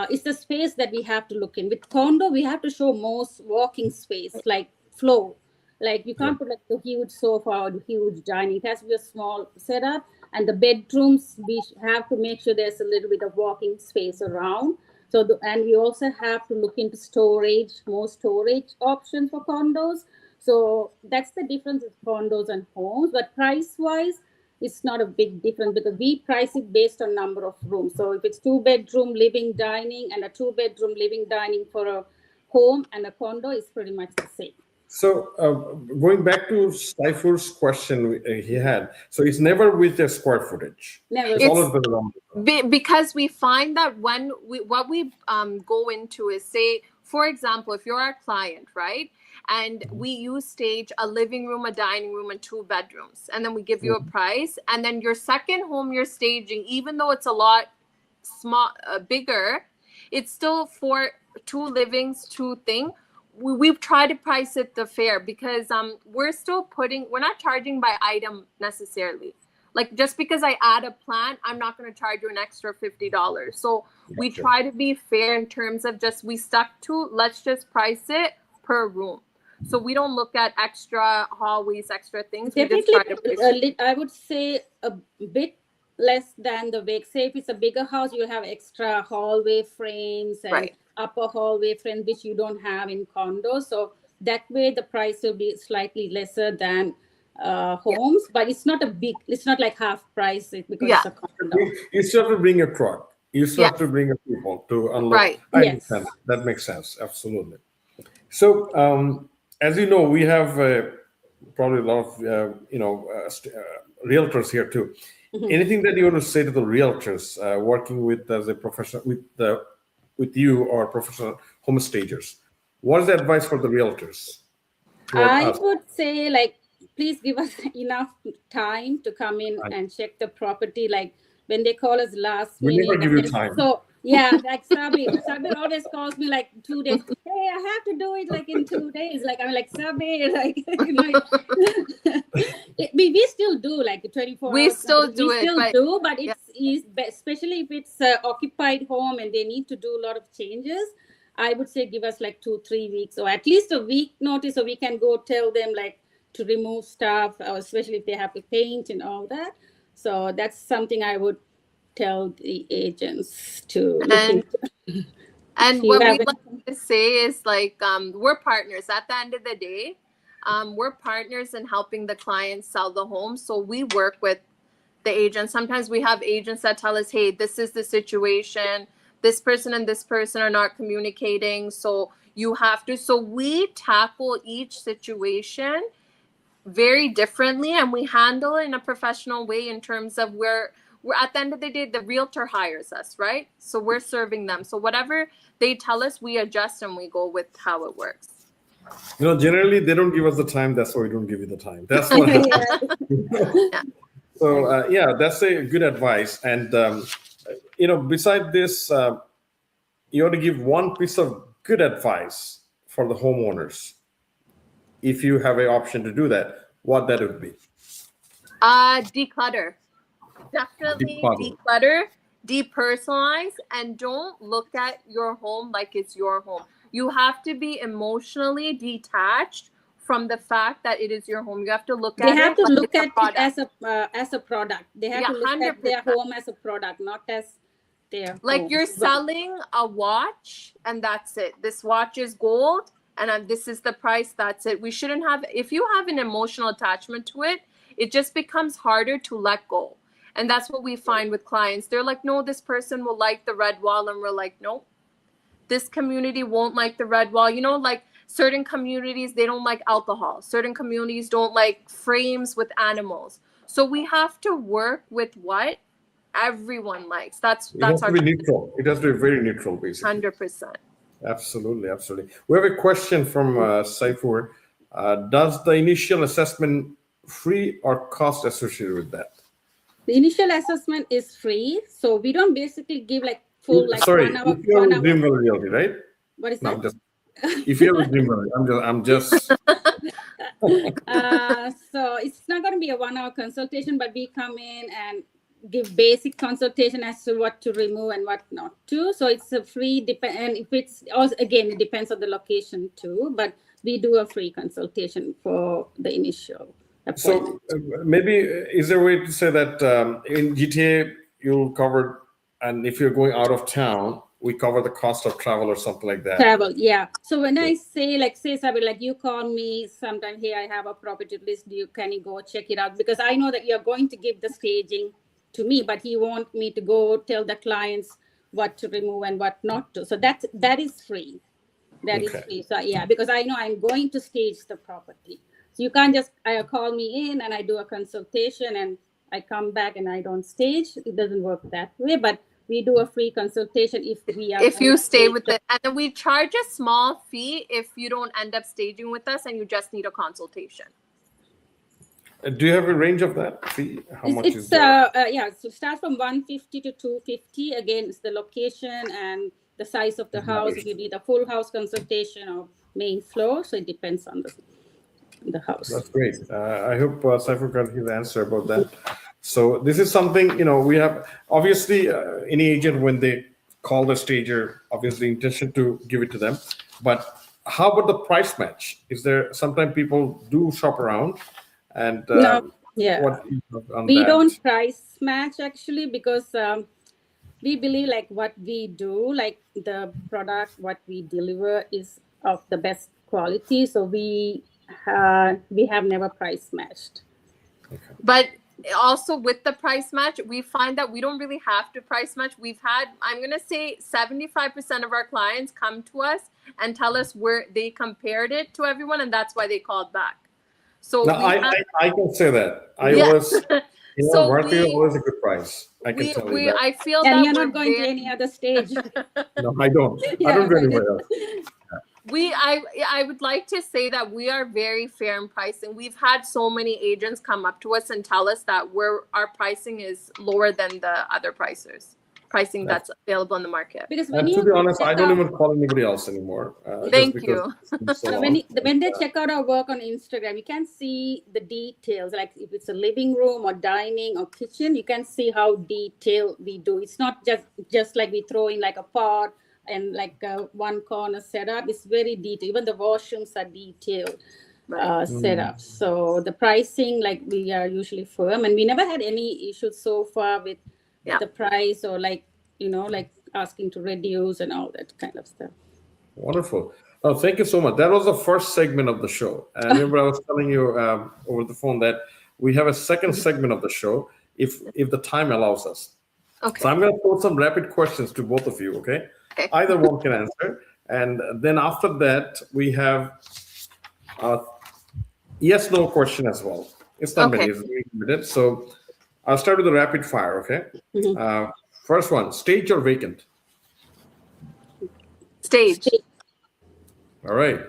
it's the space that we have to look in. With condo, we have to show most walking space, like flow. Like you can't put like the huge sofa or the huge dining. It has to be a small setup. And the bedrooms, we have to make sure there's a little bit of walking space around. And we also have to look into storage, more storage options for condos. So that's the difference with condos and homes. But price-wise, it's not a big difference because we price it based on number of rooms. So if it's 2-bedroom living dining and a 2-bedroom living dining for a home and a condo, it's pretty much the same. So going back to Saifur's question he had, so it's never with the square footage. Never. It's always the number. Because we find that when what we go into is, say, for example, if you're our client, right, and we use stage a living room, a dining room, and 2 bedrooms, and then we give you a price, and then your second home you're staging, even though it's a lot bigger, it's still for 2 livings, 2 thing. We've tried to price it the fair because we're not charging by item necessarily. Like just because I add a plant, I'm not going to charge you an extra $50. So we try to be fair in terms of we stuck to, let's just price it per room. So we don't look at extra hallways, extra things. Definitely, I would say a bit less than the wake. Say if it's a bigger house, you'll have extra hallway frames and upper hallway frames, which you don't have in condos. So that way the price will be slightly lesser than homes, but it's not like half price because it's a condo. You still have to bring a truck. You still have to bring a people to unlock. Right. I understand. That makes sense. Absolutely. So, as you know, we have probably a lot of realtors here too. Anything that you want to say to the realtors working with as a professional with you or professional home stagers? What is the advice for the realtors? I would say, please give us enough time to come in and check the property. Like when they call us last minute. We never give you time. So yeah, like Sabbir always calls me 2 days. Hey, I have to do it in 2 days. I'm like, Sabbir, we still do 24 we hours. Still do it, but it's especially if it's occupied home and they need to do a lot of changes. I would say give us 2-3 weeks or at least a week notice so we can go tell them to remove stuff, or especially if they have to paint and all that. So that's something I would tell the agents to look into. And what we like to say is we're partners at the end of the day. We're partners in helping the clients sell the home. So we work with the agents. Sometimes we have agents that tell us, hey, this is the situation. This person and this person are not communicating. So you have to. So we tackle each situation very differently, and we handle it in a professional way in terms of we're at the end of the day, the realtor hires us, right? So we're serving them. So whatever they tell us, we adjust and we go with how it works. Generally they don't give us the time. That's why we don't give you the time. That's what. So that's a good advice. And beside this, you want to give one piece of good advice for the homeowners. If you have an option to do that, what that would be? Declutter. Definitely declutter, depersonalize, and don't look at your home like it's your home. You have to be emotionally detached from the fact that it is your home. You have to look at it. They have to look at it as a product. They have to look 100%. at their home as a product, not as their home. You're selling a watch and that's it. This watch is gold and this is the price. That's it. We shouldn't have, if you have an emotional attachment to it, it just becomes harder to let go. And that's what we find with clients. They're like, no, this person will like the red wall. And we're like, no, this community won't like the red wall. Certain communities, they don't like alcohol. Certain communities don't like frames with animals. So we have to work with what everyone likes. That's our to be neutral. It has to be very neutral, basically. 100%. Absolutely. We have a question from Saifur. Does the initial assessment free or cost associated with that? The initial assessment is free, so we don't basically give full 1 hour. If you're with Dream Valley Realty, right? What is that? If you're with Dream Valley, I'm just. So it's not going to be a 1 hour consultation, but we come in and give basic consultation as to what to remove and what not to. So it's a free, and if it's also, again, it depends on the location too, but we do a free consultation for the initial appointment. So maybe is there a way to say that in GTA you'll cover, and if you're going out of town, we cover the cost of travel or something like that. Travel, yeah. So when I say, Sabbir, like you call me sometime, hey, I have a property list. Can you go check it out? Because I know that you're going to give the staging to me, but you want me to go tell the clients what to remove and what not to. So that is free. That is Okay. free. So yeah, because I know I'm going to stage the property. So you can't just call me in and I do a consultation and I come back and I don't stage. It doesn't work that way. But we do a free consultation if you stay with it, and then we charge a small fee if you don't end up staging with us and you just need a consultation. Do you have a range of that fee? How much is that? So start from 150 to 250. Again, it's the location and the size of the house. If you need a full house consultation or main floor, so it depends on the house. That's great. I hope Saiful got his answer about that. So this is something, we have, obviously, any agent, when they call the stager, obviously intention to give it to them. But how about the price match? Is there, sometimes people do shop around and no, yeah. We don't price match actually because we believe like what we do, like the product, what we deliver is of the best quality. So we have never price matched. Okay. But also with the price match, we find that we don't really have to price match. We've had, I'm going to say 75% of our clients come to us and tell us where they compared it to everyone. And that's why they called back. So no, I can say that. Bharathy was a good price. I can tell you that. I feel and that you're not going to any other stage. No, I don't. I don't go anywhere else. I would like to say that we are very fair in pricing. We've had so many agents come up to us and tell us that our pricing is lower than the other pricing that's available in the market. Because to be honest, I don't even call anybody else anymore. Thank you. So when they check out our work on Instagram, you can see the details, like if it's a living room or dining or kitchen, you can see how detailed we do. It's not just like we throw in like a pot and like one corner setup. It's very detailed. Even the washrooms are detailed setup. So the pricing, like we are usually firm, and we never had any issues so far with the price or like asking to reduce and all that kind of stuff. Wonderful. Oh, thank you so much. That was the first segment of the show. And I remember I was telling you over the phone that we have a second segment of the show if the time allows us. Okay. So I'm going to put some rapid questions to both of you, okay? Either one can answer. And then after that, we have a yes-no question as well. It's not many, it's very limited. So I'll start with the rapid fire, okay? Mm-hmm. First one, stage or vacant? Stage. All right.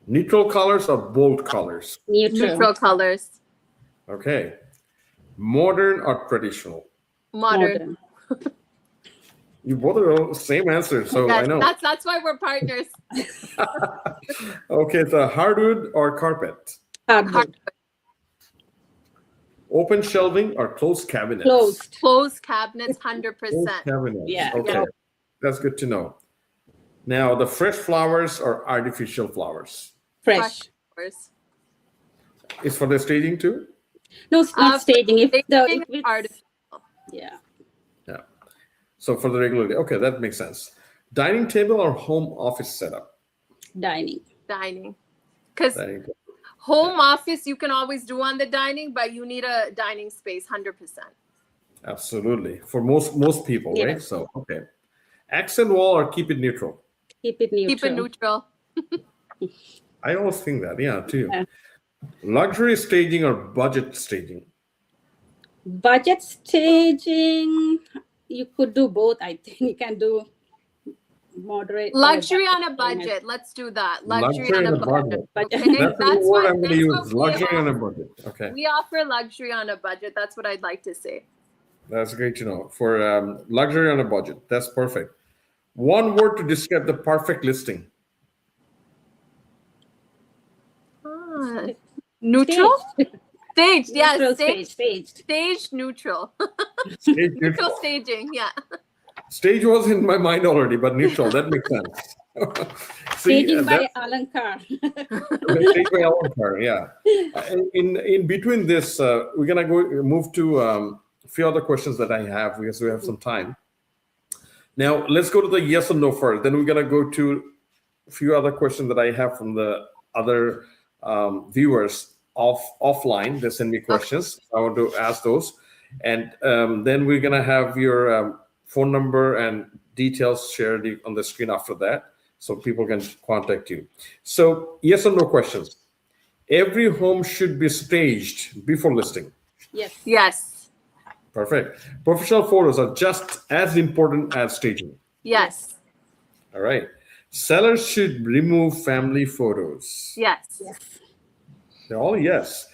Neutral colors or bold colors? Neutral colors. Okay. Modern or traditional? Modern. You both are the same answer, so yes, I know. That's why we're partners. Okay, so hardwood or carpet? Hardwood. Open shelving or closed cabinets? Closed cabinets, 100%. Closed cabinets. Yeah. Okay, that's good to know. Now, the fresh flowers or artificial flowers? Fresh flowers. Is for the staging too? No, it's not staging. If it's artificial. Yeah. Yeah. So for the regular day, okay, that makes sense. Dining table or home office setup? Dining. Because home office you can always do on the dining, but you need a dining space 100%. Absolutely. For most people, right? So, okay. Accent wall or keep it neutral? Keep it neutral. I always think that, too. Yeah. Luxury staging or budget staging? Budget staging, you could do both. I think you can do moderate. Luxury on a budget. Let's do that. Luxury on a budget. Okay. That's the word I'm going to use. Luxury on a budget. Okay. We offer luxury on a budget. That's what I'd like to say. That's great to know. For luxury on a budget. That's perfect. One word to describe the perfect listing. Neutral? Staged. Yeah, staged. Staged neutral. Stage neutral staging, yeah. Stage was in my mind already, but neutral, that makes sense. Staging by Alankar. Staged by Alankar, yeah. In between this, we're gonna move to a few other questions that I have because we have some time. Now let's go to the yes or no first. Then we're gonna go to a few other questions that I have from the other viewers offline. They send me questions. I want to ask those, and then we're gonna have your phone number and details shared on the screen after that, so people can contact you. So yes or no questions. Every home should be staged before listing. Yes. Yes. Perfect. Professional photos are just as important as staging. Yes. All right. Sellers should remove family photos. Yes. Yes. They're all yes.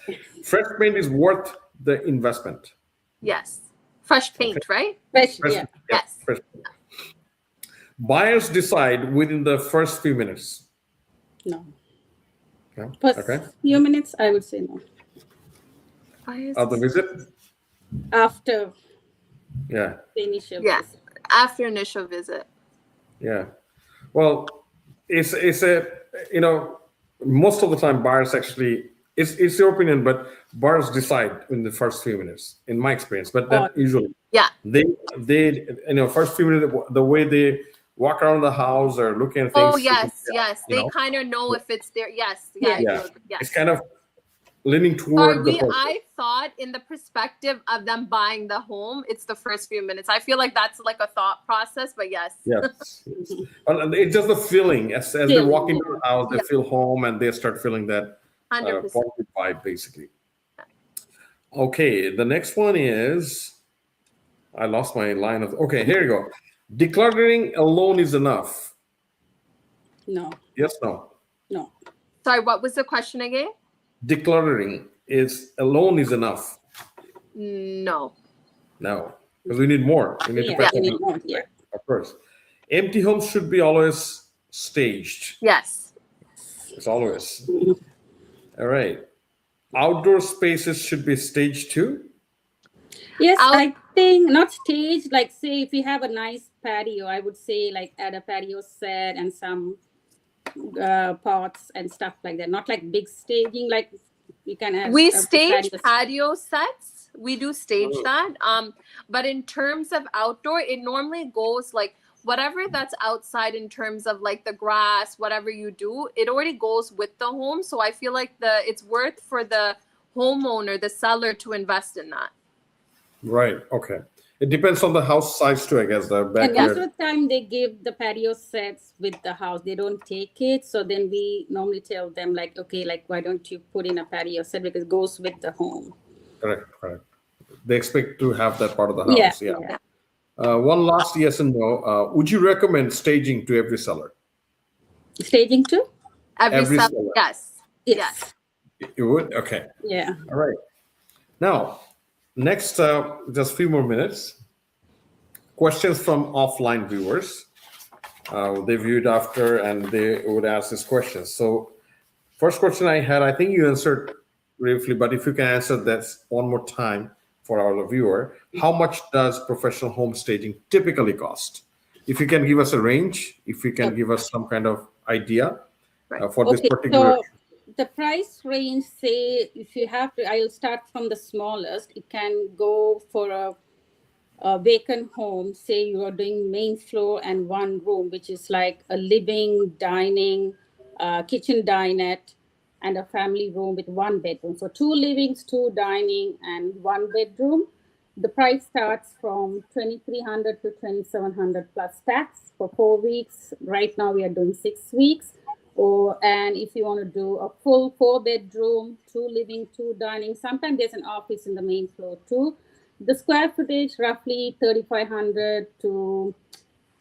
Fresh paint is worth the investment. Yes. Fresh paint, right? Fresh, Fresh- yeah. Yes. fresh paint. Buyers decide within the first few minutes. No. No? First Okay. few minutes, I would say no. Of the visit? After Yeah. the initial Yeah. visit. After initial visit. Yeah. Well, it's a, most of the time buyers actually, it's your opinion, but buyers decide in the first few minutes, in my experience. But that usually Yeah. they first few minutes, the way they walk around the house or looking at things. Oh yes, yes. you They know. kind of know if it's there. Yes. Yeah. I Yeah. do agree. Yes. It's kind of leaning Sorry, toward the person. I thought in the perspective of them buying the home, it's the first few minutes. I feel like that's like a thought process, but yes. Yes. And it's just the feeling as they Feeling, walk into the house, they Yeah. feel home and they start feeling that 100%. positive vibe, basically. Okay, the next one is, I lost my line of, okay, here you go. Decluttering alone is enough. No. Yes, no. No. Sorry, what was the question again? Decluttering alone is enough. No. No, because we need more. We need to Yeah, pass we on need the- more, yeah. Of course. Empty homes should be always staged. Yes. It's always. All right. Outdoor spaces should be staged too. Yes, Out- I think not staged. Like, say, if you have a nice patio, I would say like add a patio set and some pots and stuff like that. Not like big staging. Like you can have. We a stage patio. patio sets. We do stage Oh. that. But in terms of outdoor, it normally goes like whatever that's outside in terms of like the grass, whatever you do, it already goes with the home. So I feel like it's worth for the homeowner, the seller, to invest in that. Right. Okay. It depends on the house size too, I guess. The And most backyard. of the time, they give the patio sets with the house. They don't take it. So then we normally tell them like, okay, like why don't you put in a patio set because it goes with the home. Correct. Correct. They expect to have that part of the Yeah. house. Yeah. One last yes and no. Would you recommend staging to every seller? Staging too? Every seller. seller. Yes. Yes. You would? Okay. Yeah. All right. Now, next, just a few more minutes. Questions from offline viewers. They viewed after and they would ask these questions. So, first question I had, I think you answered briefly, but if you can answer that one more time for our viewer, how much does professional home staging typically cost? If you can give us a range, if you can give us some kind of idea for this particular. So the price range, say, if you have to, I'll start from the smallest. It can go for a vacant home. Say you are doing main floor and one room, which is like a living, dining, kitchen dinette, and a family room with one bedroom. So 2 livings, 2 dining, and 1 bedroom. The price starts from $2,300 to $2,700 plus tax for 4 weeks. Right now we are doing 6 weeks. And if you want to do a full 4 bedroom, 2 living, 2 dining, sometimes there's an office in the main floor too. The square footage roughly 3,500 to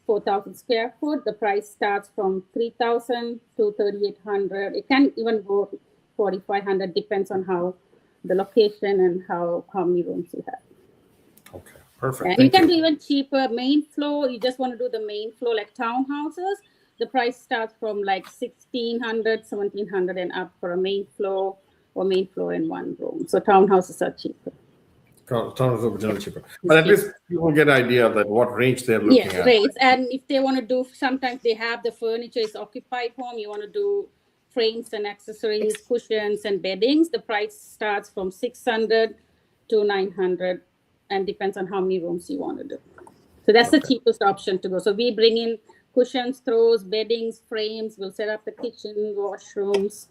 4,000 square foot. The price starts from 3,000 to 3,800. It can even go 4,500. Depends on how the location and how many rooms you have. Okay, perfect. And you can do even cheaper. Main floor, you just want to do the main floor like townhouses. The price starts from like 1,600, 1,700 and up for a main floor or main floor in one room. So townhouses are cheaper. Townhouses are generally cheaper. But at least people get an idea that what range they're looking at. Rates. And if they want to do, sometimes they have the furniture is occupied home. You want to do frames and accessories, cushions and beddings. The price starts from 600 to 900 and depends on how many rooms you want to do. So that's the Okay. cheapest option to go. So we bring in cushions, throws, beddings, frames. We'll set up the kitchen, washrooms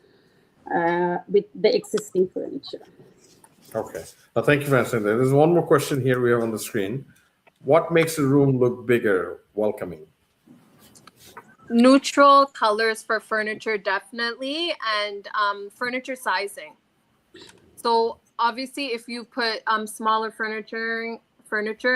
with the existing furniture. Okay. Now, thank you for answering that. There's one more question here we have on the screen. What makes a room look bigger, welcoming? Neutral colors for furniture, definitely, and furniture sizing. So obviously, if you put smaller furniture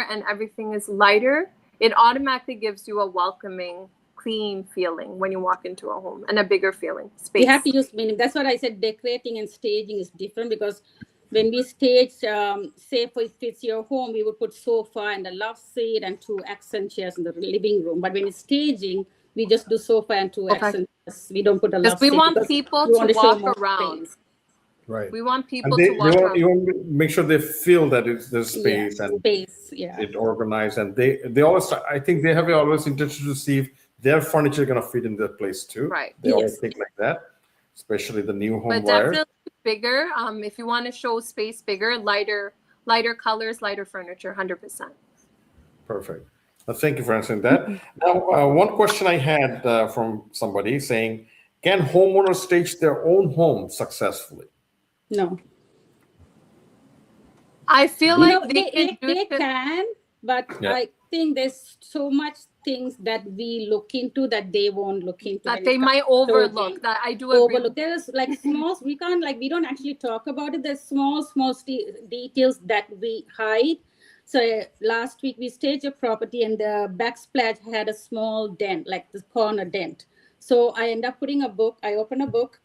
and everything is lighter, it automatically gives you a welcoming, clean feeling when you walk into a home, and a bigger feeling space. You have to use meaning. That's what I said. Decorating and staging is different, because when we stage, say for if it's your home, we would put sofa and a love seat and 2 accent chairs in the living room. But when it's staging, we just do sofa and 2 accent chairs. We don't put a love Because we seat want people we want to show walk more around. space. Right. We want And people to walk around. you want to make sure they feel that there's space Yeah, and space. Yeah. it organized. And they always, I think they have always intention to see if their furniture is going to fit in their place too. Right. They always Yes. think like that, especially the new home But buyers. definitely bigger. If you want to show space bigger, lighter colors, lighter furniture, 100%. Perfect. Thank you for answering that. Now, one question I had from somebody saying, can homeowners stage their own home successfully? No. I feel You like know, they they can, but Yeah. I think there's so much things that we look into that they won't look into. that when they it comes might to overlook. staging. That I do agree. Overlook. There's like small, we don't actually talk about it. There's small details that we hide. So last week we staged a property and the backsplash had a small dent, like the corner dent. So I end up putting a book. I open a book,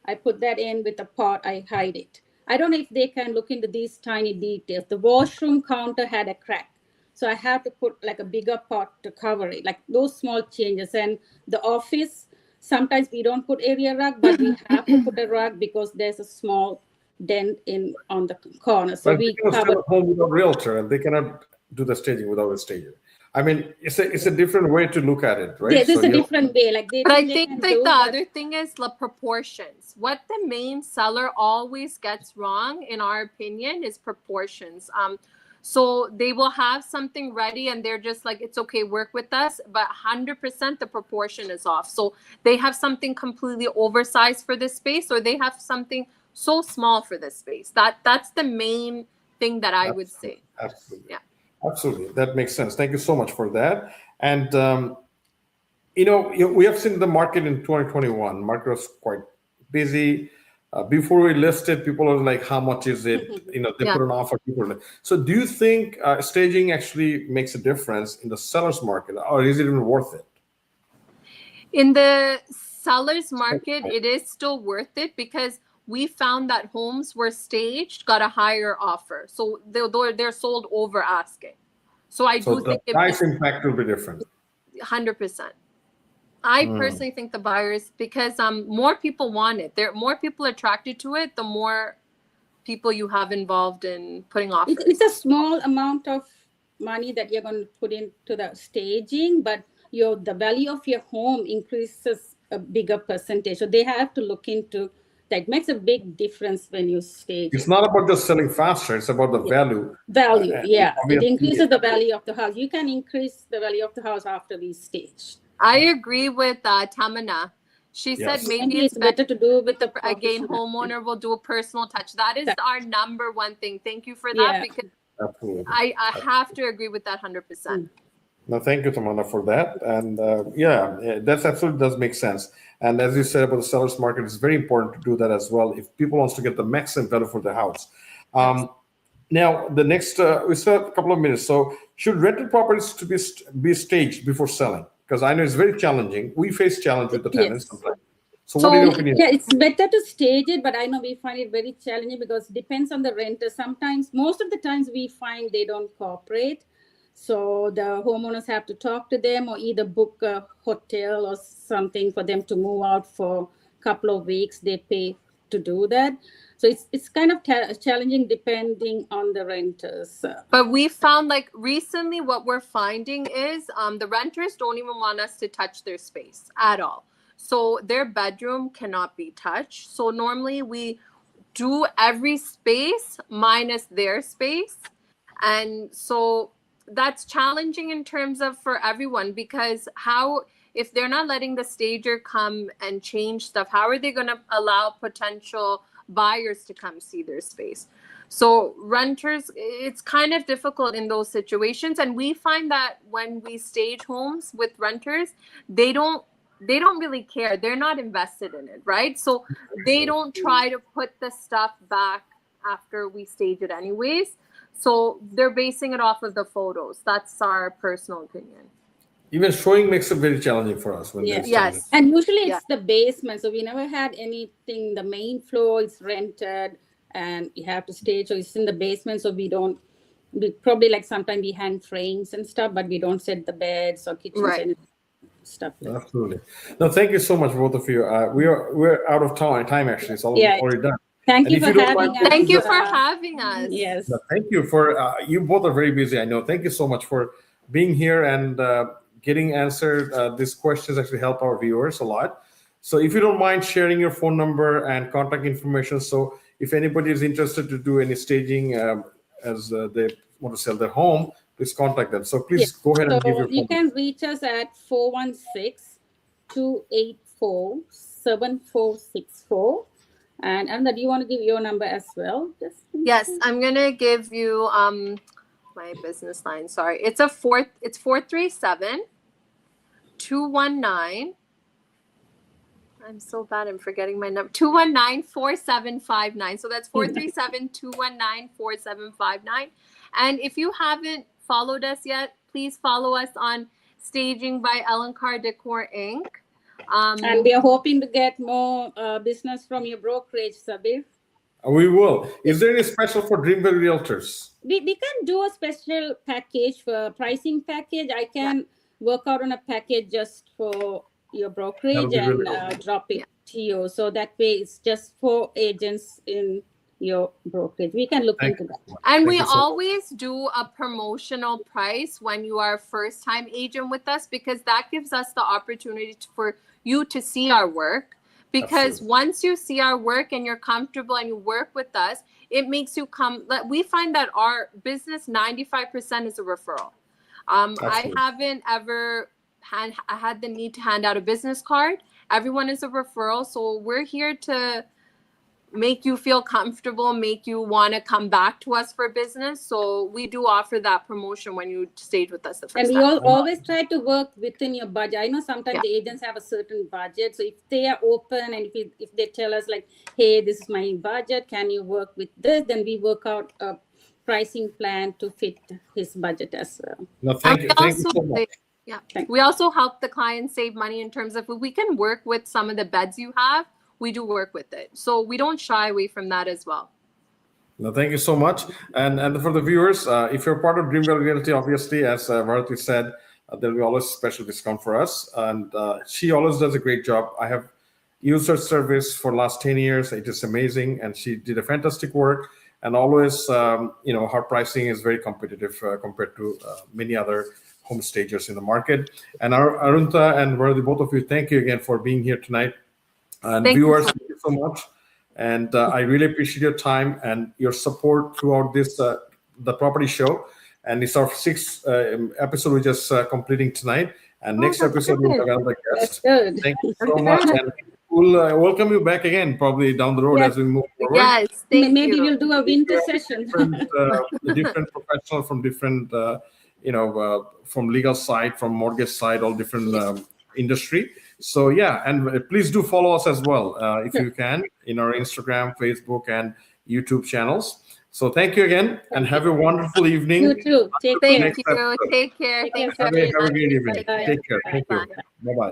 I put that in with a pot, I hide it. I don't know if they can look into these tiny details. The washroom counter had a crack. So I had to put like a bigger pot to cover it, like those small changes. And the office, sometimes we don't put area rug, but we have to put a rug because there's a small dent on the corner. So But they we cannot sell cover. a home without a realtor, and they cannot do the staging without a stager. I mean, it's a different way to look at it, right? There's So a you- different way. Like they But I they think can like do, the but other thing is the proportions. What the main seller always gets wrong, in our opinion, is proportions. So they will have something ready and they're just like, it's okay, work with us, but 100% the proportion is off. So they have something completely oversized for this space, or they have something so small for this space. That's the main thing that I would say. Absolutely. Yeah. Absolutely. That makes sense. Thank you so much for that. And, we have seen the market in 2021. Market was quite busy. Before we listed, people are like, how much is it? They Yeah. put an offer. So do you think staging actually makes a difference in the seller's market, or is it even worth it? In the seller's market, it is still worth it because we found that homes were staged, got a higher offer. So they're sold over asking. So I So do the think it price impact will be different. 100%. I personally think the buyers, because more people want it. There more people attracted to it, the more people you have involved in putting offers. it's a small amount of money that you're going to put into the staging, but the value of your home increases a bigger percentage. So they have to look into that. It makes a big difference when you stage. It's not about just selling faster. It's about the value. Value, yeah. It obviously, increases the value of the house. You can increase the value of the house after we stage. I agree with Tamana. She said Yes. maybe Maybe it's it's better to do with the again, professional. homeowner will do a personal touch. That is our number one thing. Thank you for that, Yeah. because Absolutely. I have to agree with that 100%. No, thank you, Tamana, for that. And that absolutely does make sense. And as you said about the seller's market, it's very important to do that as well if people wants to get the maximum value for the house. Now, the next, we still have a couple of minutes. So should rental properties to be staged before selling? Because I know it's very challenging. We face challenge with the tenants Yes. sometimes. So what are your opinion? Yeah, it's better to stage it, but I know we find it very challenging because it depends on the renter. Sometimes, most of the times we find they don't cooperate. So the homeowners have to talk to them or either book a hotel or something for them to move out for a couple of weeks. They pay to do that. So it's kind of challenging depending on the renters. But we found like recently what we're finding is the renters don't even want us to touch their space at all. So their bedroom cannot be touched. So normally we do every space minus their space. And so that's challenging in terms of for everyone, because how, if they're not letting the stager come and change stuff, how are they going to allow potential buyers to come see their space? So renters, it's kind of difficult in those situations. And we find that when we stage homes with renters, they don't really care. They're not invested in it, right? So they don't try to put the stuff back after we stage it anyways. So they're basing it off of the photos. That's our personal opinion. Even showing makes it very challenging for us. When Yes. Yes. And usually it's the basement. So we never had anything. The main floor is rented and you have to stage. So it's in the basement. So we probably like sometimes we hang frames and stuff, but we don't set the beds or kitchens and stuff. Absolutely. No, thank you so much, both of you. We're out of time actually. It's already done. Thank you for having us. Thank you for having us. Yes. No, thank you for, you both are very busy, I know. Thank you so much for being here and getting answered. These questions actually help our viewers a lot. So if you don't mind sharing your phone number and contact information, so if anybody is interested to do any staging as they want to sell their home, please contact them. So please go ahead and give your phone You can reach us at 416-284-7464. And Aruntha, do you want to give your number as well? Yes, I'm gonna give you my business line. Sorry, it's 437-219. I'm so bad. I'm forgetting my number. 219-4759. So that's 437-219-4759. And if you haven't followed us yet, please follow us on Staging by Alankar Decor Inc. And we are hoping to get more business from your brokerage, Sabbir. We will. Is there any special for Dream Valley Realtors? We can do a special package for pricing package. I can work out on a package just for your brokerage and drop it to you. So that way it's just for agents in your brokerage. We can look into that. And we always do a promotional price when you are a first-time agent with us, because that gives us the opportunity for you to see our work. Because once you see our work and you're comfortable and you work with us, it makes you come. We find that our business, 95% is a referral. I haven't ever had the need to hand out a business card. Everyone is a referral. So we're here to make you feel comfortable, make you want to come back to us for business. So we do offer that promotion when you stage with us the first time. And we always try to work within your budget. I know sometimes the agents have a certain budget. So if they are open and if they tell us like, hey, this is my budget, can you work with this? Then we work out a pricing plan to fit his budget as well. No, thank you so much. Yeah. We also help the client save money in terms of if we can work with some of the beds you have, we do work with it. So we don't shy away from that as well. No, thank you so much. And for the viewers, if you're part of Dream Valley Realty, obviously, as Bharathy said, there'll be always special discount for us. And she always does a great job. I have used her service for the last 10 years. It is amazing. And she did a fantastic work. And always, her pricing is very competitive compared to many other home stagers in the market. And Aruntha and Bharathy, both of you, thank you again for being here tonight. And viewers, thank you so much. And I really appreciate your time and your support throughout this the property show. And it's our 6th episode we're just completing tonight. And next episode we'll have another guest. Thank you so much. And we'll welcome you back again, probably down the road as we move forward. Yes, maybe we'll do a winter session. Different professionals from different, from legal side, from mortgage side, all different industry. So yeah, and please do follow us as well if you can in our Instagram, Facebook, and YouTube channels. So thank you again, and have a wonderful evening. You too. Thank you. Take care. Have a great evening. Take care. Thank you. Bye-bye.